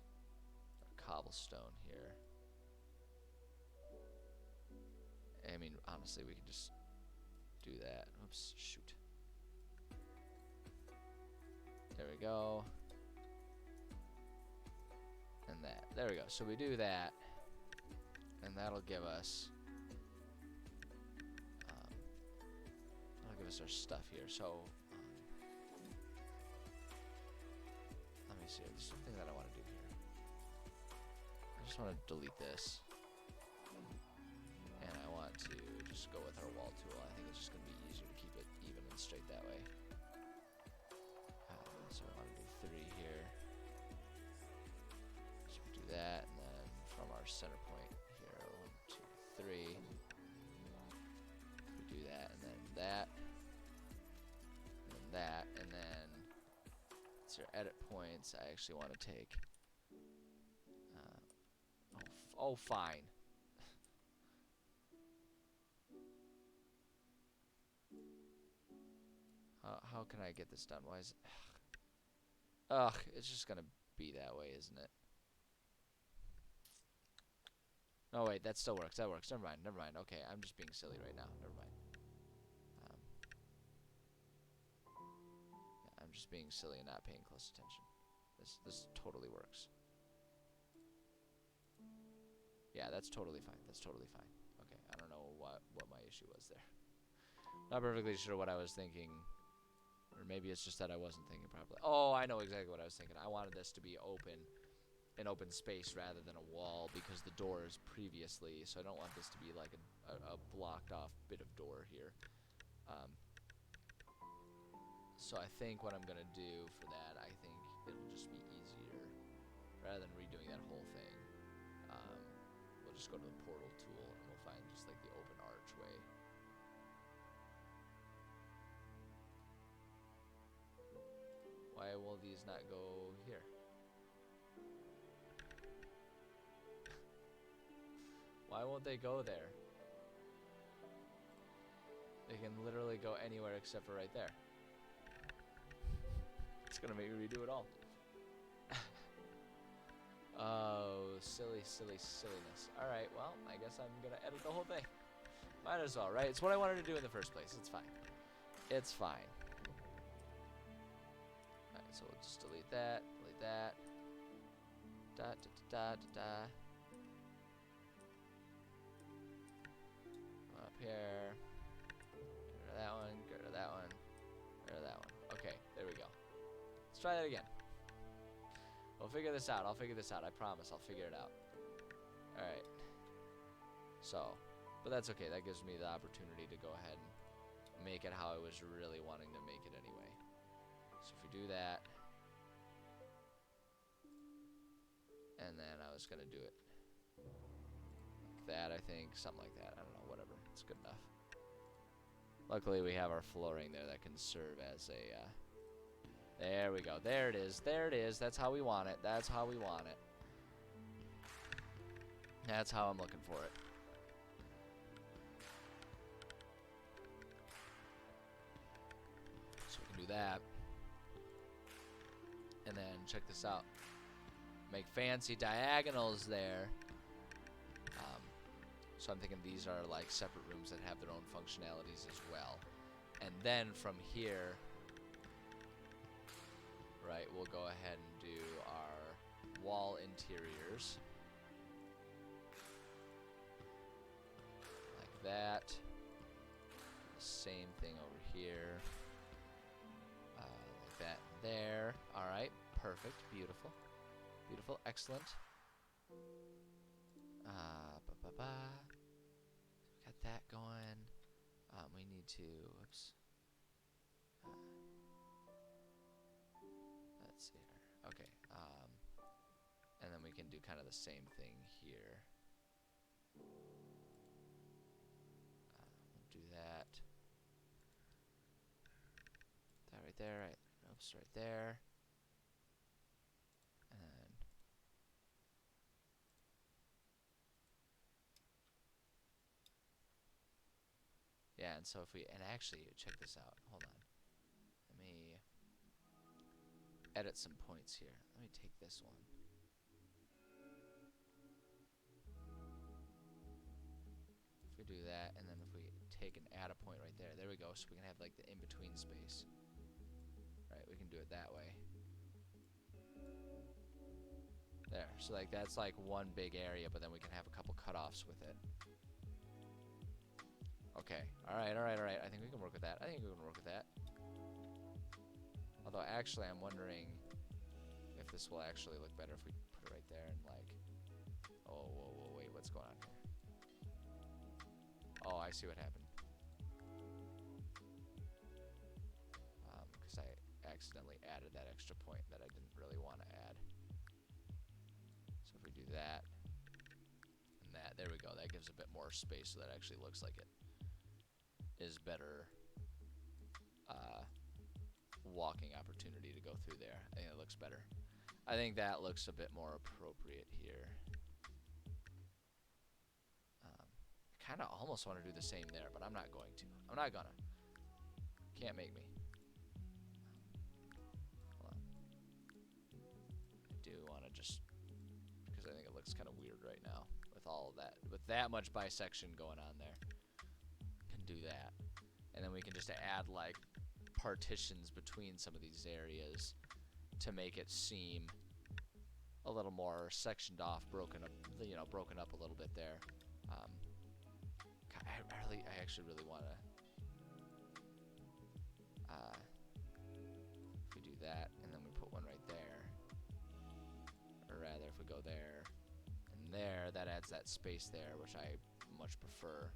Our cobblestone here. I mean, honestly, we can just do that. Oops, shoot. There we go. And that. There we go. So we do that, and that'll give us our stuff here. So let me see. There's something that I want to do here. I just want to delete this, and I want to just go with our wall tool. I think it's just going to be easier to keep it even and straight that way. So I want to do 3 here. So we do that, and then from our center point here, 1, 2, 3. We do that, and then that. That, and then it's your edit points. I actually want to take oh fine. How can I get this done? Why is it ugh, it's just gonna be that way, isn't it? Oh wait, that still works. That works. Never mind. Okay, I'm just being silly right now. Never mind. I'm just being silly and not paying close attention. This totally works. Yeah, that's totally fine. That's totally fine. Okay, I don't know what my issue was there. Not perfectly sure what I was thinking. Or maybe it's just that I wasn't thinking properly. Oh, I know exactly what I was thinking. I wanted this to be open, an open space rather than a wall, because the door is previously, so I don't want this to be like a blocked off bit of door here. So I think what I'm going to do for that, I think it'll just be easier. Rather than redoing that whole thing, we'll just go to the portal tool and we'll find just like the open archway. Why will these not go here? Why won't they go there? They can literally go anywhere except for right there. It's gonna make me redo it all. Oh, silliness. Alright, well, I guess I'm gonna edit the whole thing. Might as well, right? It's what I wanted to do in the first place. It's fine. It's fine. Alright, so we'll just delete that. Up here. Get rid of that one, get rid of that one, get rid of that one. Okay, there we go. Let's try that again. We'll figure this out. I'll figure this out. I promise. I'll figure it out. Alright. So, but that's okay. That gives me the opportunity to go ahead and make it how I was really wanting to make it anyway. So if we do that, and then I was going to do it like that, I think. Something like that. I don't know. Whatever. It's good enough. Luckily, we have our flooring there that can serve as a, there we go. There it is. There it is. That's how we want it. That's how we want it. That's how I'm looking for it. So we can do that. And then check this out. Make fancy diagonals there. So I'm thinking these are like separate rooms that have their own functionalities as well. And then from here, right, we'll go ahead and do our wall interiors. Like that. The same thing over here. Like that there. Alright, perfect, beautiful. Beautiful, excellent. So we got that going. We need to, whoops. Let's see here. Okay. And then we can do kind of the same thing here. We'll do that. That right there, right? Oops, right there. And yeah, and so if we, and actually, check this out. Hold on. Let me edit some points here. Let me take this one. If we do that, and then if we take and add a point right there, there we go. So we can have like the in-between space. Right, we can do it that way. There, so like that's like one big area, but then we can have a couple cutoffs with it. Okay, alright. I think we can work with that. Although actually I'm wondering if this will actually look better if we put it right there and like, oh, whoa, wait, what's going on here? Oh, I see what happened. Because I accidentally added that extra point that I didn't really want to add. So if we do that, and that, there we go, that gives a bit more space so that actually looks like it is better walking opportunity to go through there. I think it looks better. I think that looks a bit more appropriate here. I kind of almost want to do the same there, but I'm not going to. I'm not gonna. Can't make me. Hold on. I do want to just, because I think it looks kind of weird right now with all of that, with that much bisection going on there. Can do that, and then we can just add like partitions between some of these areas to make it seem a little more sectioned off, broken up, you know, broken up a little bit there. I actually really want to. If we do that, and then we put one right there, or rather, if we go there and there, that adds that space there, which I much prefer.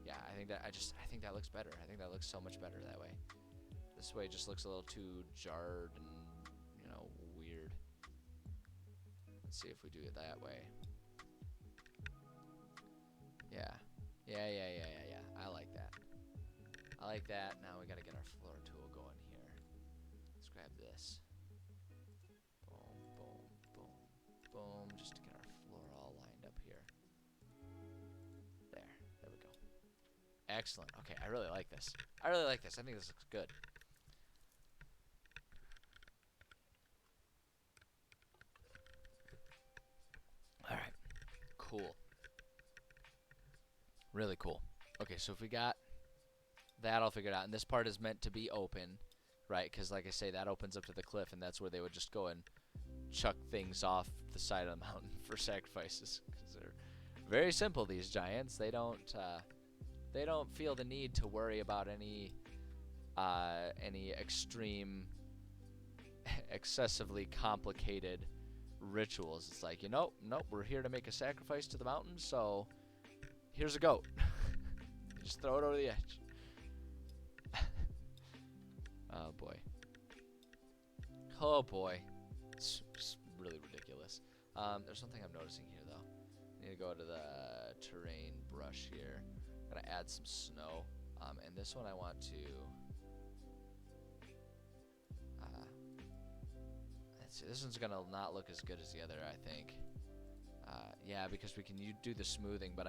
Yeah, I think that looks better. I think that looks so much better that way. This way it just looks a little too jarred and, you know, weird. Let's see if we do it that way. Yeah. I like that. I like that. Now we gotta get our floor tool going here. Let's grab this. Boom, boom, boom, boom. Just to get our floor all lined up here. There we go. Excellent. Okay, I really like this. I think this looks good. Alright. Cool. Really cool. Okay, so if we got that all figured out, and this part is meant to be open, right? Because like I say, that opens up to the cliff, and that's where they would just go and chuck things off the side of the mountain for sacrifices. Because they're very simple, these giants. They don't feel the need to worry about any extreme, excessively complicated rituals. It's like, nope, we're here to make a sacrifice to the mountain, so here's a goat. Just throw it over the edge. Oh boy. Oh boy. It's really ridiculous. There's something I'm noticing here though. I need to go to the terrain brush here. Gotta add some snow. And this one I want to let's see, this one's gonna not look as good as the other, I think. Yeah, because we can do the smoothing, but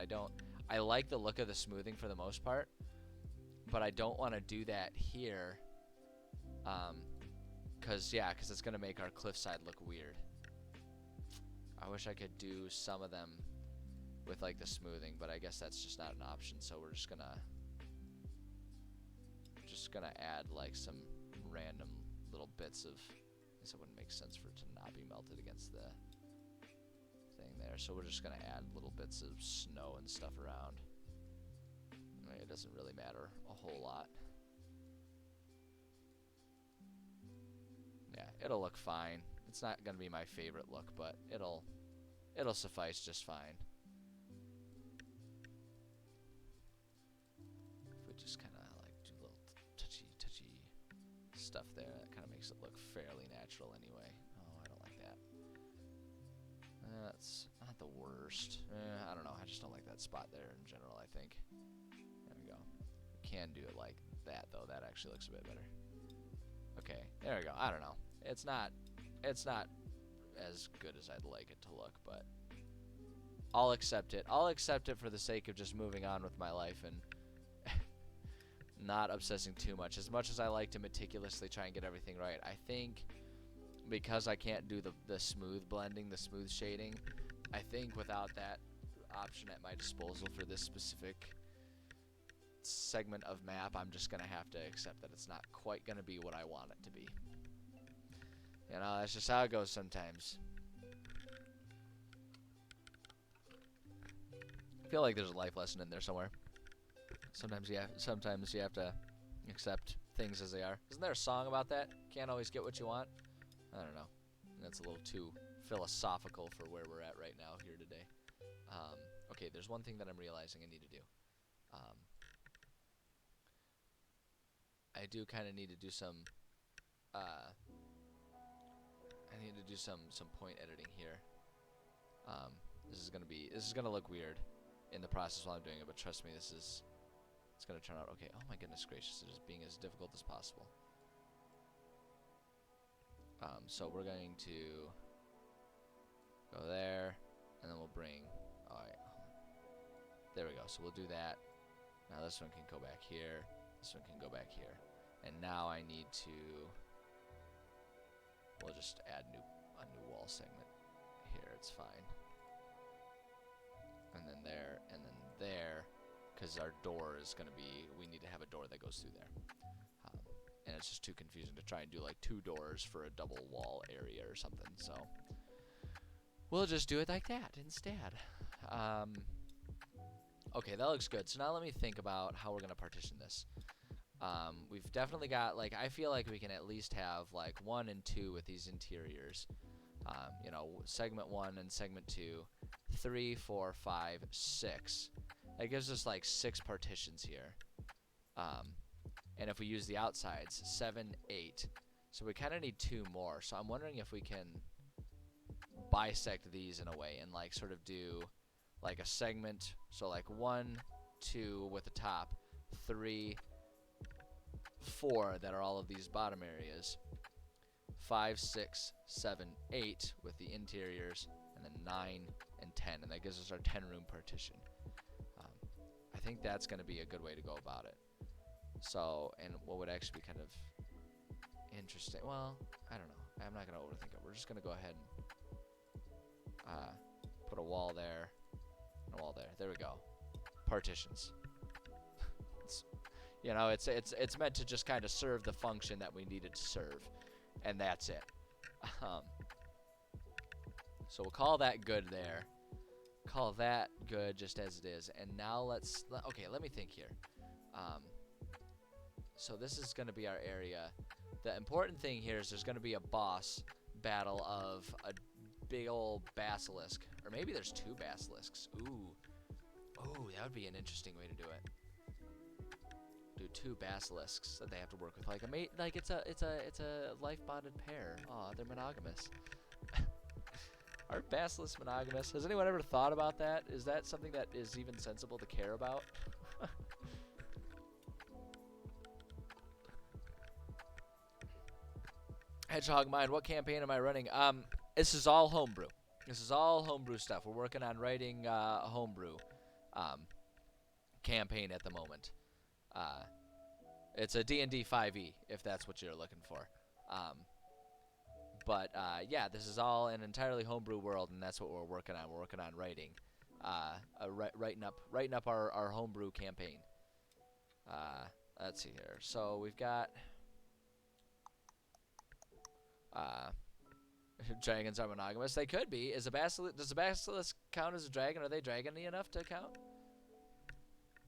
I like the look of the smoothing for the most part, but I don't want to do that here, cause it's gonna make our cliffside look weird. I wish I could do some of them with like the smoothing, but I guess that's just not an option, so we're just gonna add like some random little bits of, I guess it wouldn't make sense for it to not be melted against the thing there, so we're just gonna add little bits of snow and stuff around. I mean, it doesn't really matter a whole lot. Yeah, it'll look fine. It's not gonna be my favorite look, but it'll suffice just fine. If we just kind of like do a little touchy stuff there, that kind of makes it look fairly natural anyway. Oh, I don't like that. That's not the worst. I don't know. I just don't like that spot there in general, I think. There we go. We can do it like that, though. That actually looks a bit better. Okay, there we go. I don't know. It's not as good as I'd like it to look, but I'll accept it. I'll accept it for the sake of just moving on with my life and not obsessing too much. As much as I like to meticulously try and get everything right, I think because I can't do the smooth blending, the smooth shading, I think without that option at my disposal for this specific segment of map, I'm just going to have to accept that it's not quite going to be what I want it to be. You know, that's just how it goes sometimes. I feel like there's a life lesson in there somewhere. Sometimes you have to accept things as they are. Isn't there a song about that? Can't always get what you want? I don't know. That's a little too philosophical for where we're at right now here today. Okay, there's one thing that I'm realizing I need to do. I do kind of need to do some some point editing here. This is gonna look weird in the process while I'm doing it, but trust me, it's gonna turn out okay. Oh my goodness gracious, it is being as difficult as possible. So we're going to go there, and then we'll bring, alright, there we go. So we'll do that. Now this one can go back here, this one can go back here, and now I need to, we'll just add a new wall segment here, it's fine. And then there, and then there, because our door is going to be, we need to have a door that goes through there. And it's just too confusing to try and do like 2 doors for a double wall area or something, so we'll just do it like that instead. Okay, that looks good. So now let me think about how we're going to partition this. We've definitely got, like, I feel like we can at least have like 1 and 2 with these interiors. You know, segment 1 and segment 2, 3, 4, 5, 6. That gives us like 6 partitions here. And if we use the outsides, 7, 8. So we kind of need 2 more. So I'm wondering if we can bisect these in a way and like sort of do like a segment. So like 1, 2 with the top, 3, 4 that are all of these bottom areas, 5, 6, 7, 8 with the interiors, and then 9 and 10. And that gives us our 10-room partition. I think that's going to be a good way to go about it. So, and what would actually be kind of interesting, well, I don't know. I'm not going to overthink it. We're just going to go ahead and put a wall there, and a wall there. There we go. Partitions. You know, it's meant to just kind of serve the function that we need it to serve, and that's it. So we'll call that good there. Call that good just as it is. And now okay, let me think here. So this is going to be our area. The important thing here is there's going to be a boss battle of a big old basilisk. Or maybe there's 2 basilisks. Ooh. Oh, that would be an interesting way to do it. Do 2 basilisks that they have to work with. Like a mate, like it's a life bonded pair. Aw, they're monogamous. Are basilisks monogamous? Has anyone ever thought about that? Is that something that is even sensible to care about? Hedgehog Mind, what campaign am I running? This is all homebrew. This is all homebrew stuff. We're working on writing a homebrew um, campaign at the moment. Uh, it's a D&D 5e, if that's what you're looking for. But yeah, this is all an entirely homebrew world, and that's what we're working on. We're working on writing, writing up our homebrew campaign. Let's see here. So we've got dragons are monogamous. They could be. Does a basilisk count as a dragon? Are they dragony enough to count?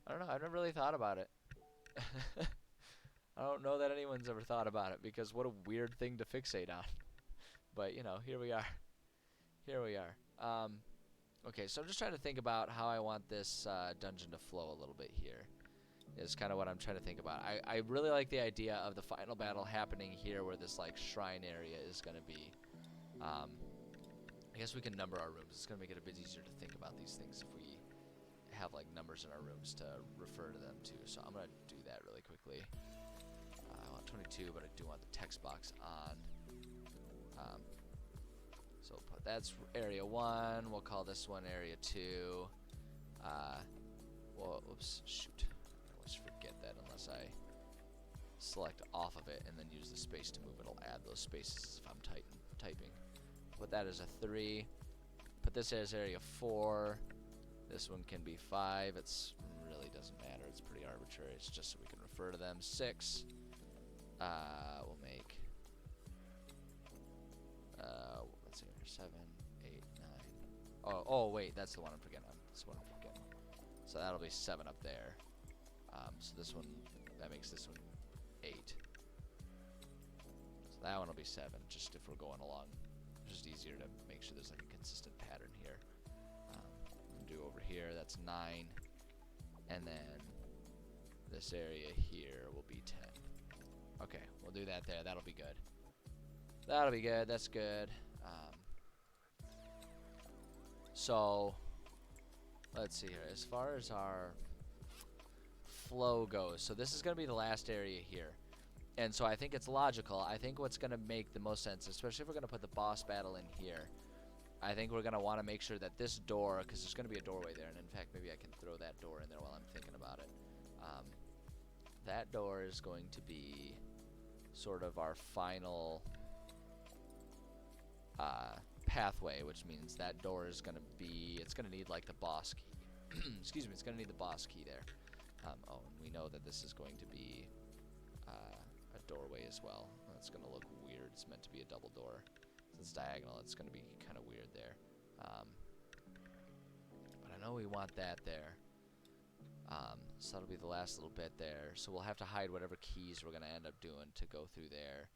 I don't know. I've never really thought about it. I don't know that anyone's ever thought about it, because what a weird thing to fixate on. But, you know, here we are. Here we are. Okay, so I'm just trying to think about how I want this dungeon to flow a little bit here. Is kind of what I'm trying to think about. I really like the idea of the final battle happening here, where this, like, shrine area is going to be. I guess we can number our rooms. It's going to make it a bit easier to think about these things if we have, like, numbers in our rooms to refer to them to. So I'm going to do that really quickly. I want 22, but I do want the text box on. So that's area 1. We'll call this one area 2. Well, oops, shoot. I always forget that unless I select off of it and then use the space to move. It'll add those spaces if I'm typing. Put that as a 3. Put this as area 4. This one can be 5. It's really doesn't matter. It's pretty arbitrary. It's just so we can refer to them. 6. We'll make let's see here, 7, 8, 9. Oh wait, that's the one I'm forgetting. That's the one I'm forgetting. So that'll be 7 up there. So this one, that makes this one 8. So that one will be 7. Just if we're going along, it's just easier to make sure there's like a consistent pattern here. Do over here, that's 9, and then this area here will be 10. Okay, we'll do that there. That'll be good. That'll be good. That's good. So let's see here. As far as our flow goes, so this is going to be the last area here. And so I think it's logical. I think what's going to make the most sense, especially if we're going to put the boss battle in here, I think we're going to want to make sure that this door, because there's going to be a doorway there, and in fact, maybe I can throw that door in there while I'm thinking about it. That door is going to be sort of our final pathway, which means that door is going to be, it's going to need like the boss key. Excuse me, it's going to need the boss key there. Oh, and we know that this is going to be a doorway as well. That's going to look weird. It's meant to be a double door. Since it's diagonal, it's going to be kind of weird there. But I know we want that there. So that'll be the last little bit there. So we'll have to hide whatever keys we're going to end up doing to go through there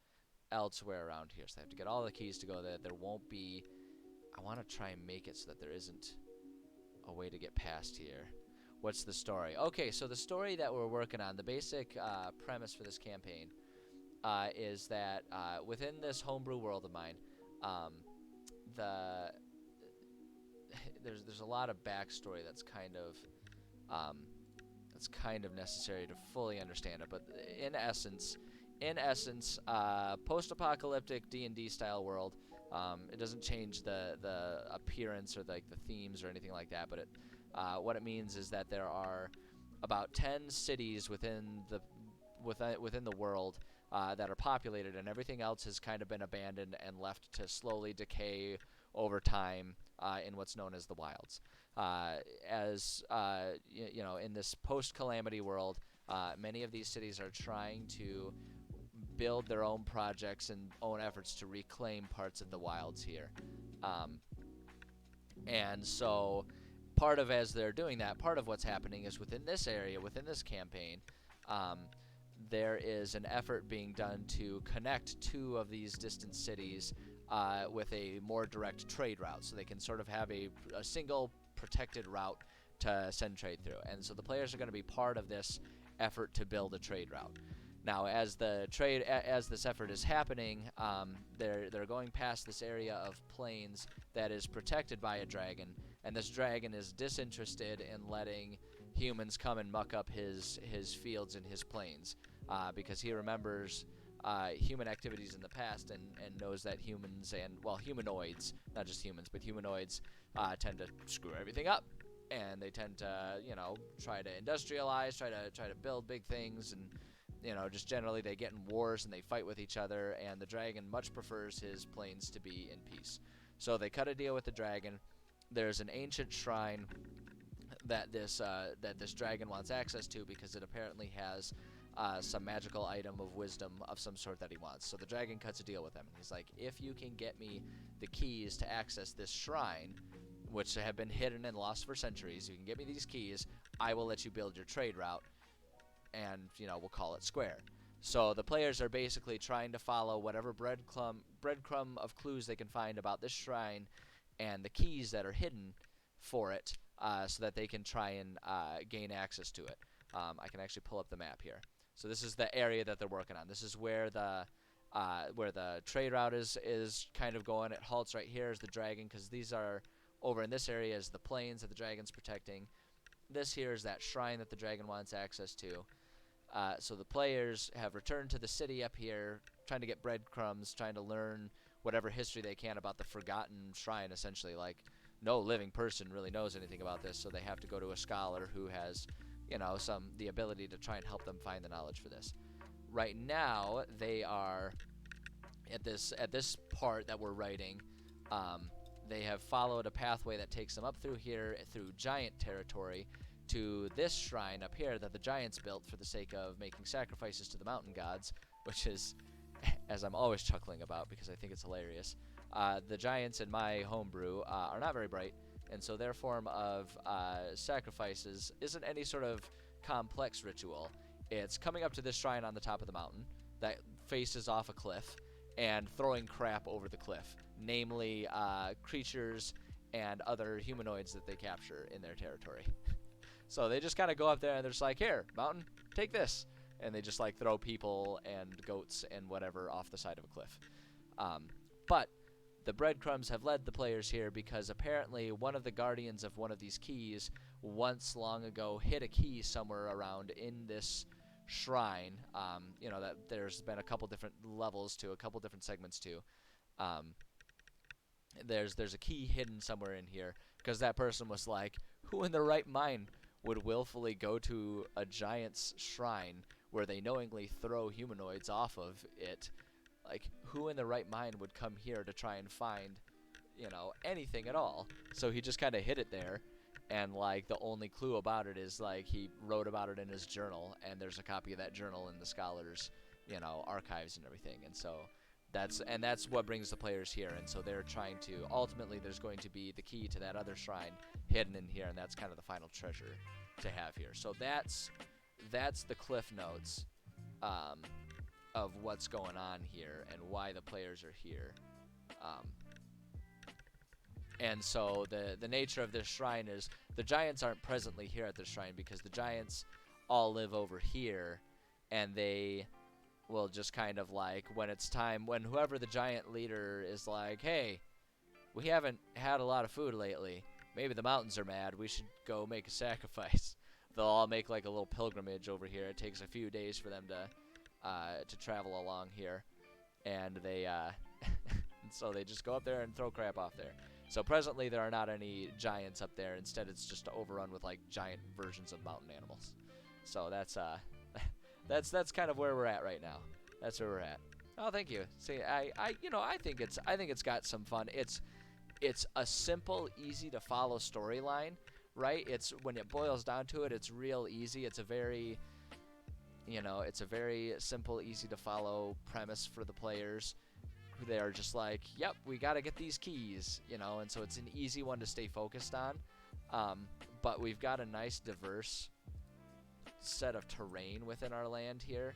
elsewhere around here. So I have to get all the keys to go there. There won't be... I want to try and make it so that there isn't a way to get past here. What's the story? Okay, so the story that we're working on, the basic premise for this campaign, is that within this homebrew world of mine, there's a lot of backstory that's kind of necessary to fully understand it. But in essence, post-apocalyptic D&D style world. It doesn't change the appearance or like the themes or anything like that. But what it means is that there are about 10 cities within the world that are populated, and everything else has kind of been abandoned and left to slowly decay over time in what's known as the wilds. You know, in this post-calamity world, many of these cities are trying to build their own projects and own efforts to reclaim parts of the wilds here. And so as they're doing that, part of what's happening is within this area, within this campaign, there is an effort being done to connect 2 of these distant cities with a more direct trade route, so they can sort of have a single protected route to send trade through. And so the players are going to be part of this effort to build a trade route. Now, as this effort is happening, they're going past this area of plains that is protected by a dragon, and this dragon is disinterested in letting humans come and muck up his fields and his plains, because he remembers human activities in the past and knows that humans and, well, humanoids, not just humans, but humanoids tend to screw everything up. And they tend to, try to industrialize, try to build big things, and, just generally they get in wars and they fight with each other, and the dragon much prefers his planes to be in peace. So they cut a deal with the dragon. There's an ancient shrine that this dragon wants access to because it apparently has some magical item of wisdom of some sort that he wants. So the dragon cuts a deal with him. He's like, if you can get me the keys to access this shrine, which have been hidden and lost for centuries, you can get me these keys, I will let you build your trade route, and, we'll call it square. So the players are basically trying to follow whatever breadcrumb of clues they can find about this shrine and the keys that are hidden for it, so that they can try and gain access to it. I can actually pull up the map here. So this is the area that they're working on. This is where the trade route is kind of going. It halts right here as the dragon, because these are over in this area is the plains that the dragon's protecting. This here is that shrine that the dragon wants access to. So the players have returned to the city up here, trying to get breadcrumbs, trying to learn whatever history they can about the forgotten shrine, essentially. Like, no living person really knows anything about this, so they have to go to a scholar who has, the ability to try and help them find the knowledge for this. Right now, they are at this part that we're writing. They have followed a pathway that takes them up through here, through giant territory, to this shrine up here that the giants built for the sake of making sacrifices to the mountain gods, which is, as I'm always chuckling about because I think it's hilarious, the giants in my homebrew are not very bright, and so their form of sacrifices isn't any sort of complex ritual. It's coming up to this shrine on the top of the mountain that faces off a cliff and throwing crap over the cliff, namely creatures and other humanoids that they capture in their territory. So they just kind of go up there and they're just like, here, mountain, take this. And they just like throw people and goats and whatever off the side of a cliff. But the breadcrumbs have led the players here because apparently one of the guardians of one of these keys once long ago hid a key somewhere around in this shrine. That there's been a couple different levels to, a couple different segments to. There's a key hidden somewhere in here because that person was like, who in their right mind would willfully go to a giant's shrine where they knowingly throw humanoids off of it? Like, who in the right mind would come here to try and find, anything at all? So he just kind of hid it there, and, like, the only clue about it is, like, he wrote about it in his journal, and there's a copy of that journal in the scholars', archives and everything. And so that's what brings the players here. And so they're trying to, ultimately, there's going to be the key to that other shrine hidden in here, and that's kind of the final treasure to have here. So that's the cliff notes of what's going on here and why the players are here. And so the nature of this shrine is the giants aren't presently here at this shrine because the giants all live over here, and they will just kind of like, when it's time, when whoever the giant leader is like, hey, we haven't had a lot of food lately, maybe the mountains are mad, we should go make a sacrifice. They'll all make like a little pilgrimage over here. It takes a few days for them to travel along here, and they so they just go up there and throw crap off there. So presently there are not any giants up there. Instead, it's just overrun with like giant versions of mountain animals. So that's kind of where we're at right now. That's where we're at. Oh, thank you. See, I think it's got some fun. It's a simple, easy to follow storyline, right? It's, when it boils down to it, it's real easy. It's a very simple, easy to follow premise for the players. They are just like, yep, we got to get these keys, and so it's an easy one to stay focused on. But we've got a nice, diverse set of terrain within our land here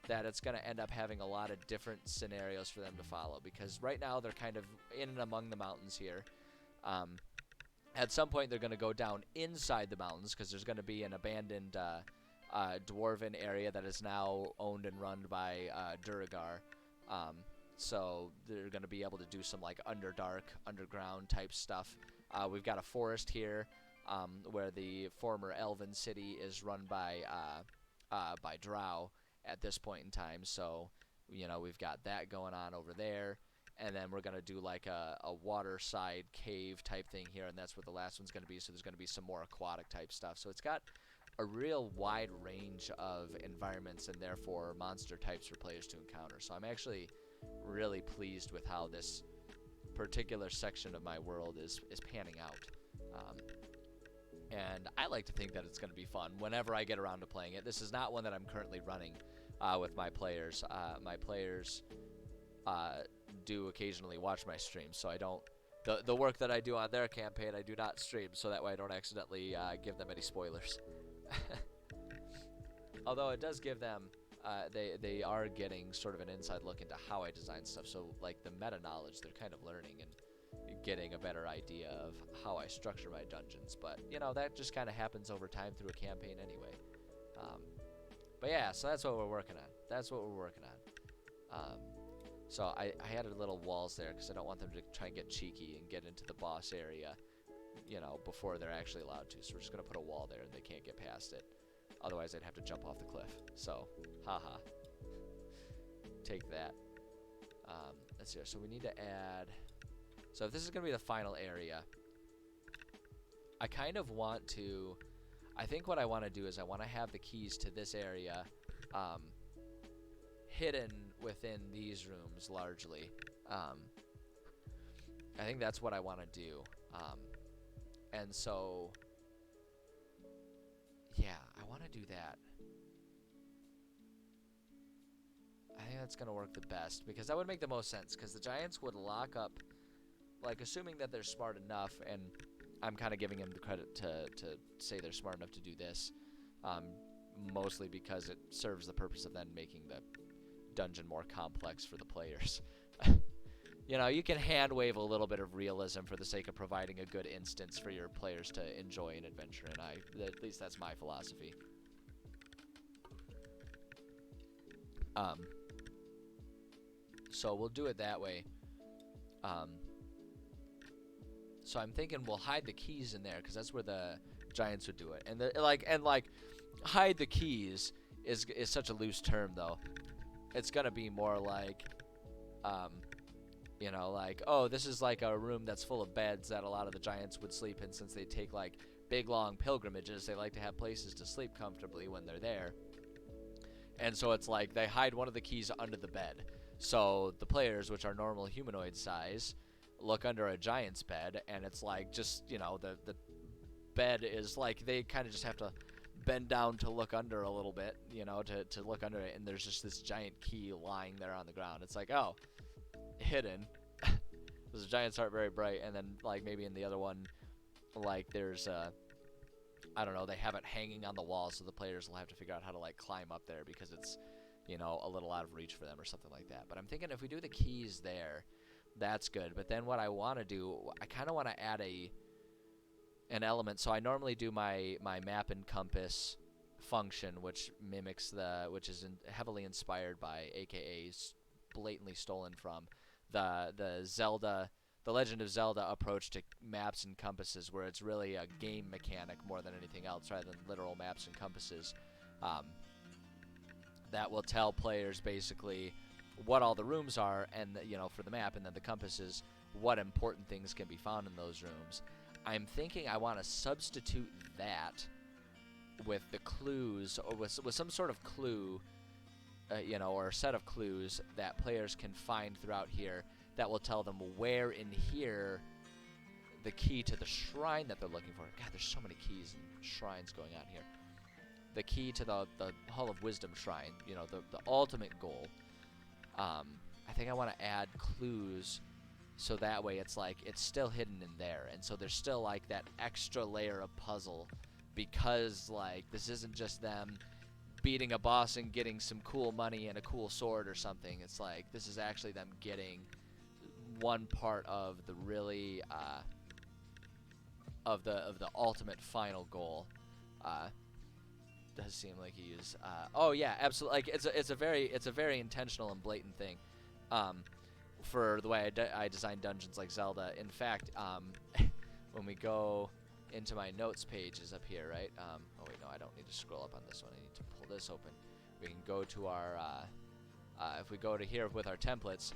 that it's going to end up having a lot of different scenarios for them to follow, because right now they're kind of in and among the mountains here. At some point they're going to go down inside the mountains because there's going to be an abandoned dwarven area that is now owned and run by Duragar. So they're going to be able to do some like underground type stuff. We've got a forest here where the former elven city is run by Drow at this point in time. So You know, we've got that going on over there. And then we're going to do like a waterside cave type thing here, and that's where the last one's going to be. So there's going to be some more aquatic type stuff. So it's got a real wide range of environments and therefore monster types for players to encounter. So I'm actually really pleased with how this particular section of my world is panning out. And I like to think that it's going to be fun whenever I get around to playing it. This is not one that I'm currently running with my players. My players do occasionally watch my streams, so I don't. The work that I do on their campaign, I do not stream, so that way I don't accidentally give them any spoilers. Although it does give them, they are getting sort of an inside look into how I design stuff. So like the meta knowledge, they're kind of learning and getting a better idea of how I structure my dungeons. But you know, that just kind of happens over time through a campaign anyway. But yeah, so that's what we're working on. So I added little walls there because I don't want them to try and get cheeky and get into the boss area, you know, before they're actually allowed to. So we're just going to put a wall there and they can't get past it. Otherwise, they'd have to jump off the cliff. So, haha. Take that. Let's see here. So we need to add... So if this is going to be the final area, I kind of want to... I think what I want to do is I want to have the keys to this area hidden within these rooms largely. I think that's what I want to do. And so, yeah, I want to do that. I think that's going to work the best because that would make the most sense because the giants would lock up, like assuming that they're smart enough, and I'm kind of giving them the credit to say they're smart enough to do this, mostly because it serves the purpose of then making the dungeon more complex for the players. You know, you can hand wave a little bit of realism for the sake of providing a good instance for your players to enjoy an adventure, and at least that's my philosophy. So we'll do it that way. So I'm thinking we'll hide the keys in there because that's where the giants would do it. And like hide the keys is such a loose term though. It's gonna be more like, you know, like, oh, this is like a room that's full of beds that a lot of the giants would sleep in since they take like big long pilgrimages. They like to have places to sleep comfortably when they're there. And so it's like they hide one of the keys under the bed. So the players, which are normal humanoid size, look under a giant's bed, and it's like just, you know, the bed is like they kind of just have to bend down to look under a little bit, you know, to look under it, and there's just this giant key lying there on the ground. It's like, oh, hidden. Because the giants aren't very bright, and then like maybe in the other one, like there's I don't know, they have it hanging on the wall, so the players will have to figure out how to like climb up there because it's, you know, a little out of reach for them or something like that. But I'm thinking if we do the keys there, that's good. But then what I want to do, I kind of want to add an element. So I normally do my map and compass function, which mimics which is heavily inspired by, aka blatantly stolen from the Zelda, the Legend of Zelda approach to maps and compasses, where it's really a game mechanic more than anything else, rather than literal maps and compasses. That will tell players basically what all the rooms are, and you know, for the map, and then the compasses, what important things can be found in those rooms. I'm thinking I want to substitute that with the clues, or with some sort of clue, you know, or a set of clues that players can find throughout here that will tell them where in here the key to the shrine that they're looking for. God, there's so many keys and shrines going on here. The key to the Hall of Wisdom shrine, you know, the ultimate goal. I think I want to add clues so that way it's like it's still hidden in there, and so there's still like that extra layer of puzzle, because like this isn't just them beating a boss and getting some cool money and a cool sword or something. It's like this is actually them getting one part of the really of the ultimate final goal. Does seem like he's oh yeah, absolutely. Like it's a very intentional and blatant thing for the way I design dungeons like Zelda. In fact, when we go into my notes pages up here, right? Oh wait, no, I don't need to scroll up on this one. I need to pull this open. We can go to our if we go to here with our templates,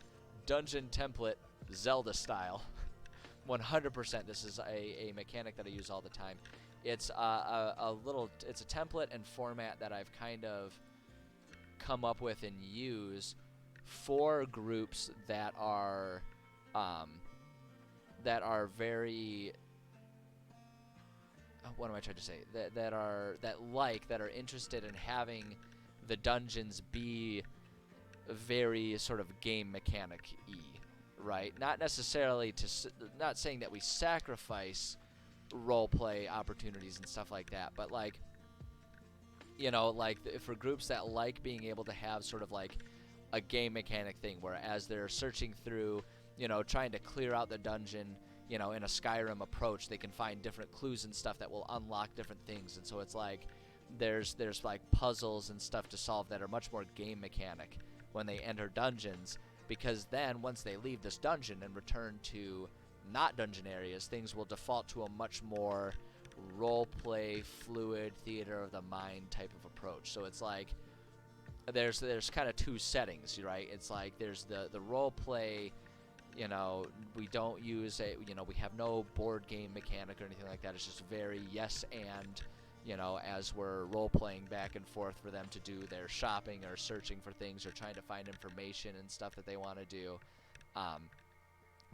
dungeon template, Zelda style. 100%. This is a mechanic that I use all the time. It's it's a template and format that I've kind of come up with and use for groups that are very, what am I trying to say? That are interested in having the dungeons be very sort of game mechanic-y, right? Not necessarily not saying that we sacrifice role play opportunities and stuff like that, but like, you know, like for groups that like being able to have sort of like a game mechanic thing where as they're searching through, you know, trying to clear out the dungeon, you know, in a Skyrim approach, they can find different clues and stuff that will unlock different things. And so it's like there's like puzzles and stuff to solve that are much more game mechanic when they enter dungeons, because then once they leave this dungeon and return to not dungeon areas, things will default to a much more role play, fluid, theater of the mind type of approach. So it's like there's kind of two settings, right? It's like there's the role play, you know, we don't use we have no board game mechanic or anything like that. It's just very yes and, you know, as we're role playing back and forth for them to do their shopping or searching for things or trying to find information and stuff that they want to do.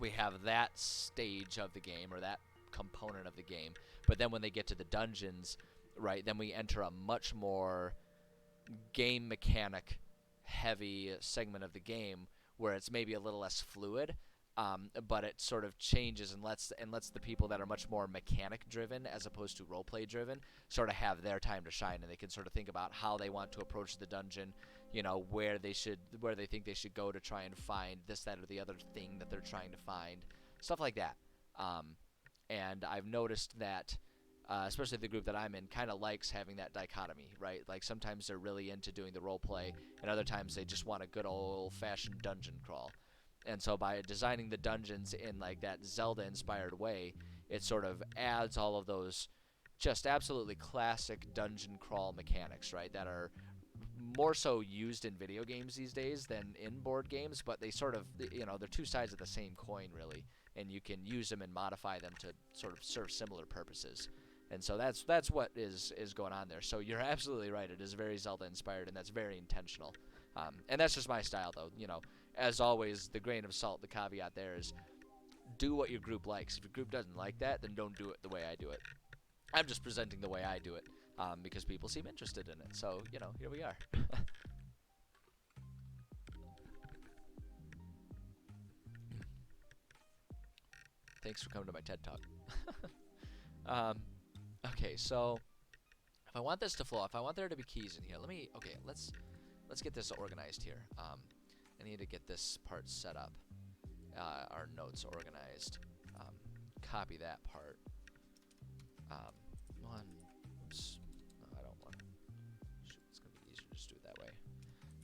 We have that stage of the game, or that component of the game. But then when they get to the dungeons, right, then we enter a much more game mechanic heavy segment of the game where it's maybe a little less fluid, but it sort of changes and lets the people that are much more mechanic driven as opposed to role play driven sort of have their time to shine, and they can sort of think about how they want to approach the dungeon, you know, where they think they should go to try and find this, that, or the other thing that they're trying to find, stuff like that. And I've noticed that especially the group that I'm in kind of likes having that dichotomy, right? Like sometimes they're really into doing the role play, and other times they just want a good old-fashioned dungeon crawl. And so by designing the dungeons in like that Zelda-inspired way, it sort of adds all of those just absolutely classic dungeon crawl mechanics, right? That are more so used in video games these days than in board games, but they sort of, you know, they're two sides of the same coin, really, and you can use them and modify them to sort of serve similar purposes. And so that's what is going on there. So you're absolutely right. It is very Zelda-inspired, and that's very intentional. And that's just my style, though. You know, as always, the grain of salt, the caveat there is do what your group likes. If your group doesn't like that, then don't do it the way I do it. I'm just presenting the way I do it because people seem interested in it. So, you know, here we are. Thanks for coming to my TED Talk. Okay, so if I want this to flow, if I want there to be keys in here, let's get this organized here. I need to get this part set up, our notes organized. Copy that part. Oops, no, I don't want to. Shoot, it's gonna be easier to just do it that way.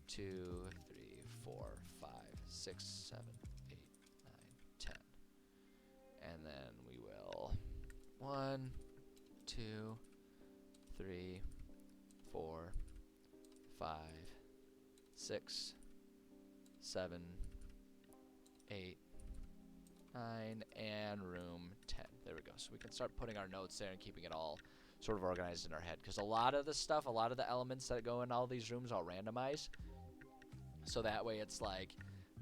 2, 3, 4, 5, 6, 7, 8, 9, 10, and then we will 1, 2, 3, 4, 5, 6, 7, 8, 9, and room 10. There we go. So we can start putting our notes there and keeping it all sort of organized in our head. Because a lot of the stuff, a lot of the elements that go in all these rooms, I'll randomize. So that way it's like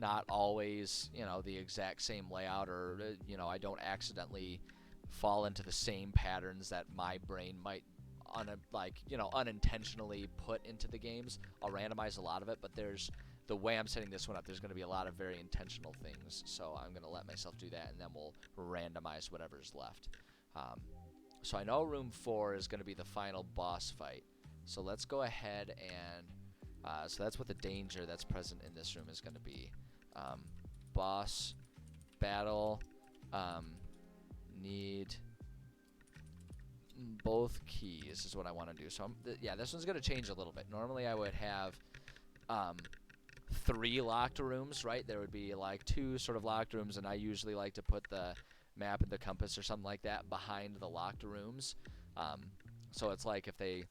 not always, you know, the exact same layout, or, you know, I don't accidentally fall into the same patterns that my brain might unintentionally put into the games. I'll randomize a lot of it, but there's the way I'm setting this one up, there's going to be a lot of very intentional things, so I'm going to let myself do that, and then we'll randomize whatever's left. So I know room 4 is going to be the final boss fight, so let's go ahead and so that's what the danger that's present in this room is going to be. Boss battle, need both keys is what I want to do. So yeah, this one's going to change a little bit. Normally I would have 3 locked rooms, right? There would be like 2 sort of locked rooms, and I usually like to put the map and the compass or something like that behind the locked rooms. So it's like if they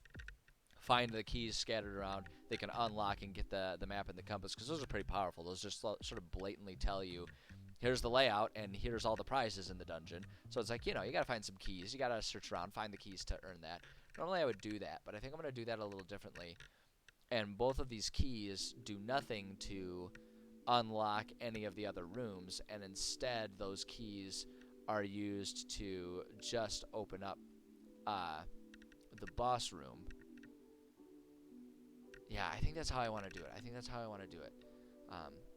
find the keys scattered around. They can unlock and get the map and the compass, because those are pretty powerful. Those just sort of blatantly tell you, here's the layout, and here's all the prizes in the dungeon. So it's like, you know, you got to find some keys. You got to search around, find the keys to earn that. Normally I would do that, but I think I'm going to do that a little differently. And both of these keys do nothing to unlock any of the other rooms, and instead those keys are used to just open up the boss room. Yeah, I think that's how I want to do it.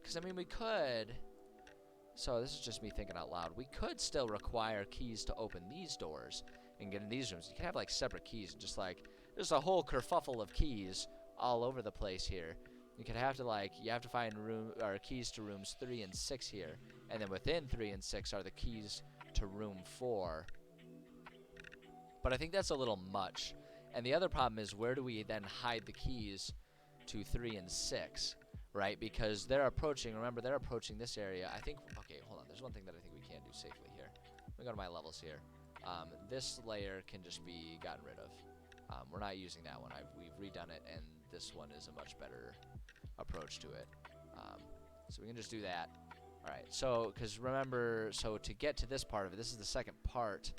Because, I mean, we could... So this is just me thinking out loud. We could still require keys to open these doors and get in these rooms. You can have, like, separate keys. And just, like, there's a whole kerfuffle of keys all over the place here. You could have to, like, you have to find keys to rooms 3 and 6 here. And then within 3 and 6 are the keys to room 4. But I think that's a little much. And the other problem is, where do we then hide the keys to 3 and 6, right? Because they're approaching, remember, they're approaching this area. I think, okay, hold on. There's one thing that I think we can do safely here. Let me go to my levels here. This layer can just be gotten rid of. We're not using that one. We've redone it, and this one is a much better approach to it. So we can just do that. All right, so, because remember, so to get to this part of it, this is the second part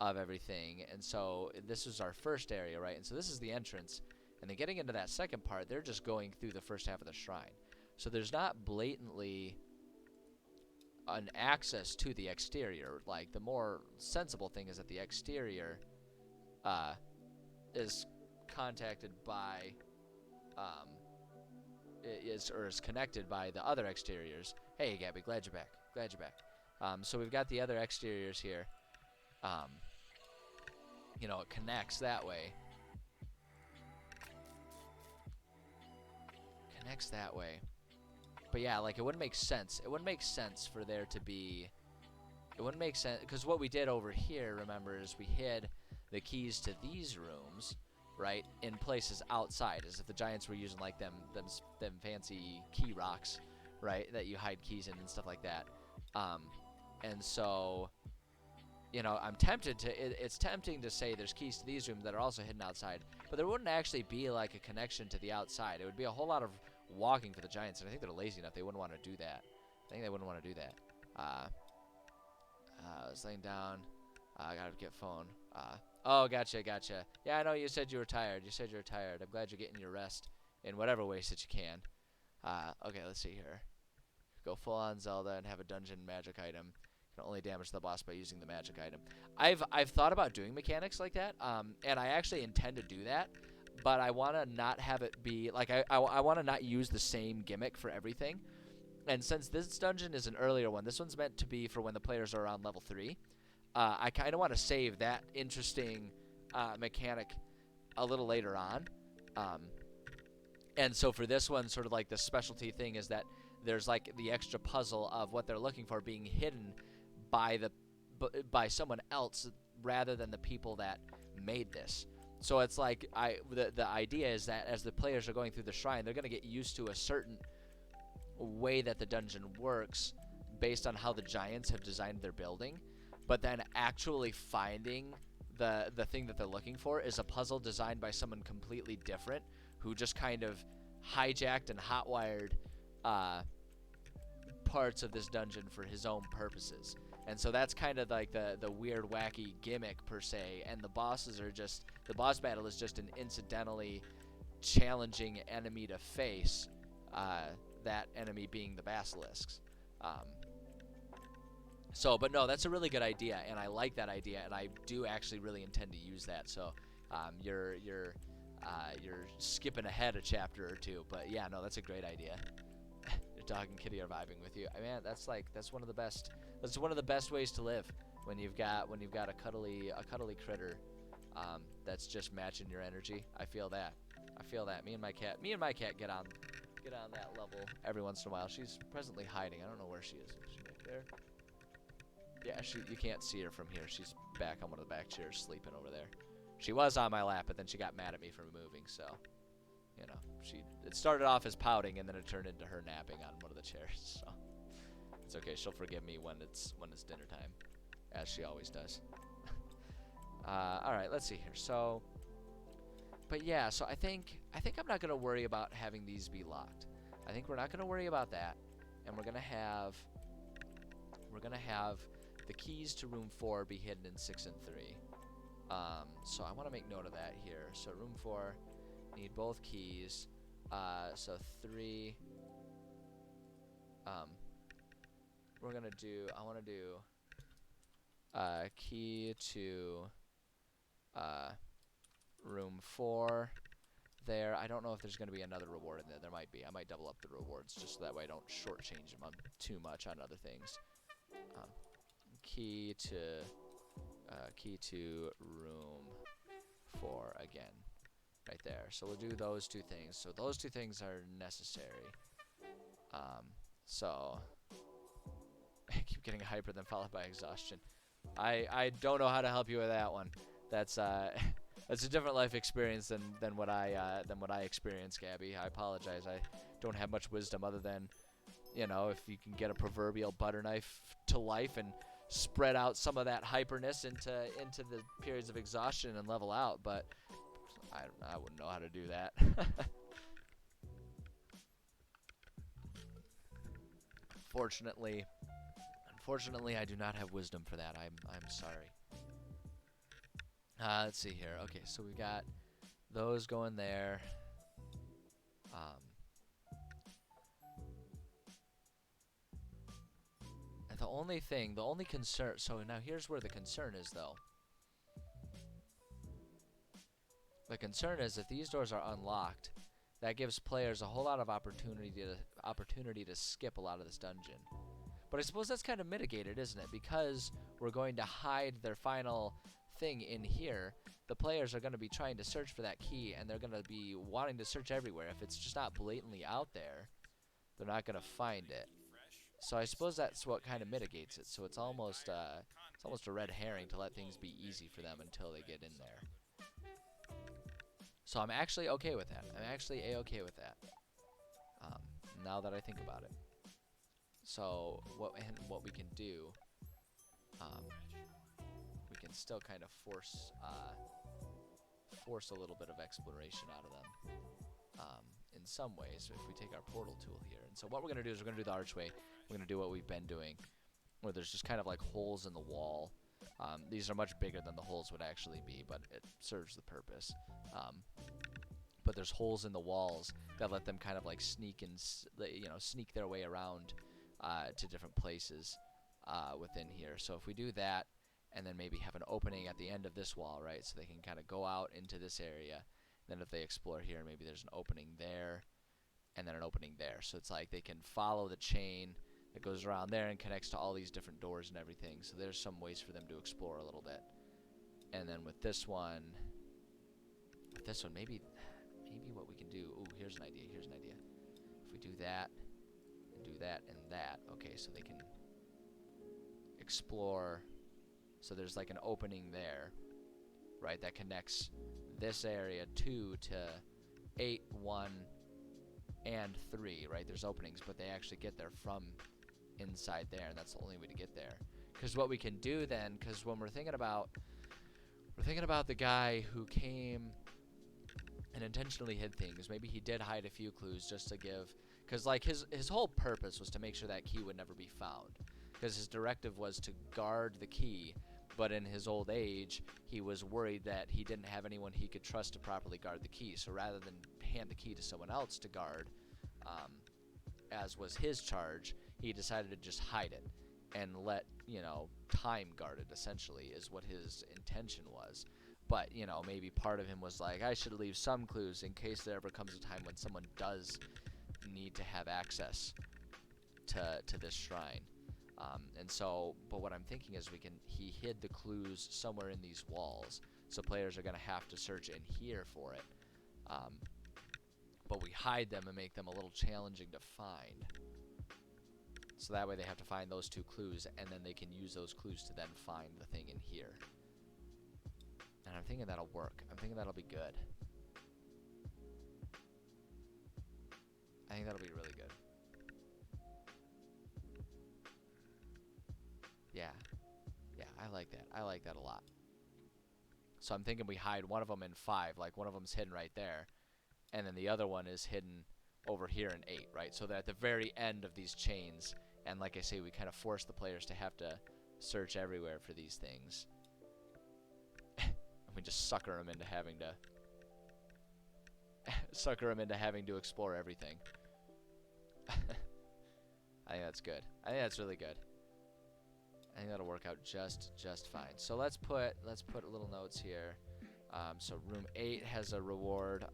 of everything, and so this is our first area, right? And so this is the entrance, and then getting into that second part, they're just going through the first half of the shrine. So there's not blatantly an access to the exterior. Like, the more sensible thing is that the exterior is contacted by is connected by the other exteriors. Hey, Gabby, glad you're back. So we've got the other exteriors here. You know, it connects that way. But yeah, like, it wouldn't make sense. It wouldn't make sense for there to be... It wouldn't make sense, because what we did over here, remember, is we hid the keys to these rooms, right, in places outside, as if the giants were using, like, them fancy key rocks, right, that you hide keys in and stuff like that. And so, you know, I'm tempted to... It's tempting to say there's keys to these rooms that are also hidden outside, but there wouldn't actually be, like, a connection to the outside. It would be a whole lot of walking for the giants, and I think they're lazy enough. They wouldn't want to do that. I was laying down. I gotta get phone. Oh, gotcha. Yeah, I know you said you were tired. I'm glad you're getting your rest in whatever ways that you can. Okay, let's see here. Go full on Zelda and have a dungeon magic item. Can only damage the boss by using the magic item. I've thought about doing mechanics like that, and I actually intend to do that. But I want to not have it be, like, I want to not use the same gimmick for everything. And since this dungeon is an earlier one, this one's meant to be for when the players are around level 3. I kind of want to save that interesting mechanic a little later on. And so for this one, sort of like the specialty thing is that there's, like, the extra puzzle of what they're looking for being hidden by someone else rather than the people that made this. So it's like, the idea is that as the players are going through the shrine, they're going to get used to a certain way that the dungeon works based on how the giants have designed their building. But then actually finding the thing that they're looking for is a puzzle designed by someone completely different who just kind of hijacked and hotwired parts of this dungeon for his own purposes. And so that's kind of like the weird, wacky gimmick, per se. And the bosses are just... The boss battle is just an incidentally challenging enemy to face. That enemy being the basilisks. But no, that's a really good idea. And I like that idea. And I do actually really intend to use that. So you're skipping ahead a chapter or two. But yeah, no, that's a great idea. Your dog and kitty are vibing with you. Man, that's one of the best... That's one of the best ways to live, when you've got a cuddly critter that's just matching your energy. I feel that. Me and my cat get on that level every once in a while. She's presently hiding. I don't know where she is. Is she back there? Yeah, you can't see her from here. She's back on one of the back chairs, sleeping over there. She was on my lap, but then she got mad at me for moving. So, you know, it started off as pouting, and then it turned into her napping on one of the chairs. So. It's okay, she'll forgive me when it's dinner time, as she always does. Alright, let's see here. So, But yeah, so I think I'm not gonna worry about having these be locked. I think we're not gonna worry about that, and we're gonna have the keys to room 4 be hidden in 6 and 3. So I want to make note of that here. So room 4, need both keys. So 3. We're gonna do. I want to do key to room 4 there. I don't know if there's going to be another reward in there. There might be. I might double up the rewards just so that way I don't shortchange them too much on other things. Key to room 4 again, right there. So we'll do those two things. So those two things are necessary. So I keep getting hyper, then followed by exhaustion. I don't know how to help you with that one. That's that's a different life experience than what I experienced, Gabby. I apologize. I don't have much wisdom other than, you know, if you can get a proverbial butter knife to life and spread out some of that hyperness into the periods of exhaustion and level out, but I wouldn't know how to do that. Unfortunately, I do not have wisdom for that. I'm sorry. Let's see here. Okay, so we got those going there. And the only concern, so now here's where the concern is, though. The concern is if these doors are unlocked, that gives players a whole lot of opportunity to skip a lot of this dungeon. But I suppose that's kind of mitigated, isn't it? Because we're going to hide their final thing in here, the players are going to be trying to search for that key, and they're going to be wanting to search everywhere. If it's just not blatantly out there, they're not going to find it. So I suppose that's what kind of mitigates it. So it's almost a red herring to let things be easy for them until they get in there. So I'm actually okay with that. I'm actually a-okay with that. Now that I think about it. So what we can do, we can still kind of force a little bit of exploration out of them in some ways if we take our portal tool here. And so what we're going to do is we're going to do the archway. We're going to do what we've been doing, where there's just kind of like holes in the wall. These are much bigger than the holes would actually be, but it serves the purpose. But there's holes in the walls that let them kind of like sneak their way around to different places within here. So if we do that, and then maybe have an opening at the end of this wall, right? So they can kind of go out into this area. Then if they explore here, maybe there's an opening there, and then an opening there. So it's like they can follow the chain that goes around there and connects to all these different doors and everything. So there's some ways for them to explore a little bit. And then with this one, maybe what we can do. Ooh, here's an idea. If we do that, and do that, and that. Okay, so they can explore. So there's like an opening there, right, that connects this area 2 to 8, 1, and 3, right? There's openings, but they actually get there from inside there, and that's the only way to get there. Because what we can do then, because when we're thinking about the guy who came and intentionally hid things, maybe he did hide a few clues just to give, because like his whole purpose was to make sure that key would never be found. Because his directive was to guard the key, but in his old age, he was worried that he didn't have anyone he could trust to properly guard the key. So rather than hand the key to someone else to guard, as was his charge, he decided to just hide it and let, time guard it, essentially, is what his intention was. But, maybe part of him was like, I should leave some clues in case there ever comes a time when someone does need to have access to this shrine. And so, but what I'm thinking is he hid the clues somewhere in these walls, so players are going to have to search in here for it. But we hide them and make them a little challenging to find. So that way they have to find those 2 clues, and then they can use those clues to then find the thing in here. And I'm thinking that'll work. I'm thinking that'll be good. I think that'll be really good. Yeah, I like that. I like that a lot. So I'm thinking we hide one of them in 5, like one of them's hidden right there, and then the other one is hidden over here in 8, right? So that at the very end of these chains, and like I say, we kind of force the players to have to search everywhere for these things. And we just sucker them into having to explore everything. I think that's good. I think that's really good. I think that'll work out just fine. So let's put little notes here. So room 8 has a reward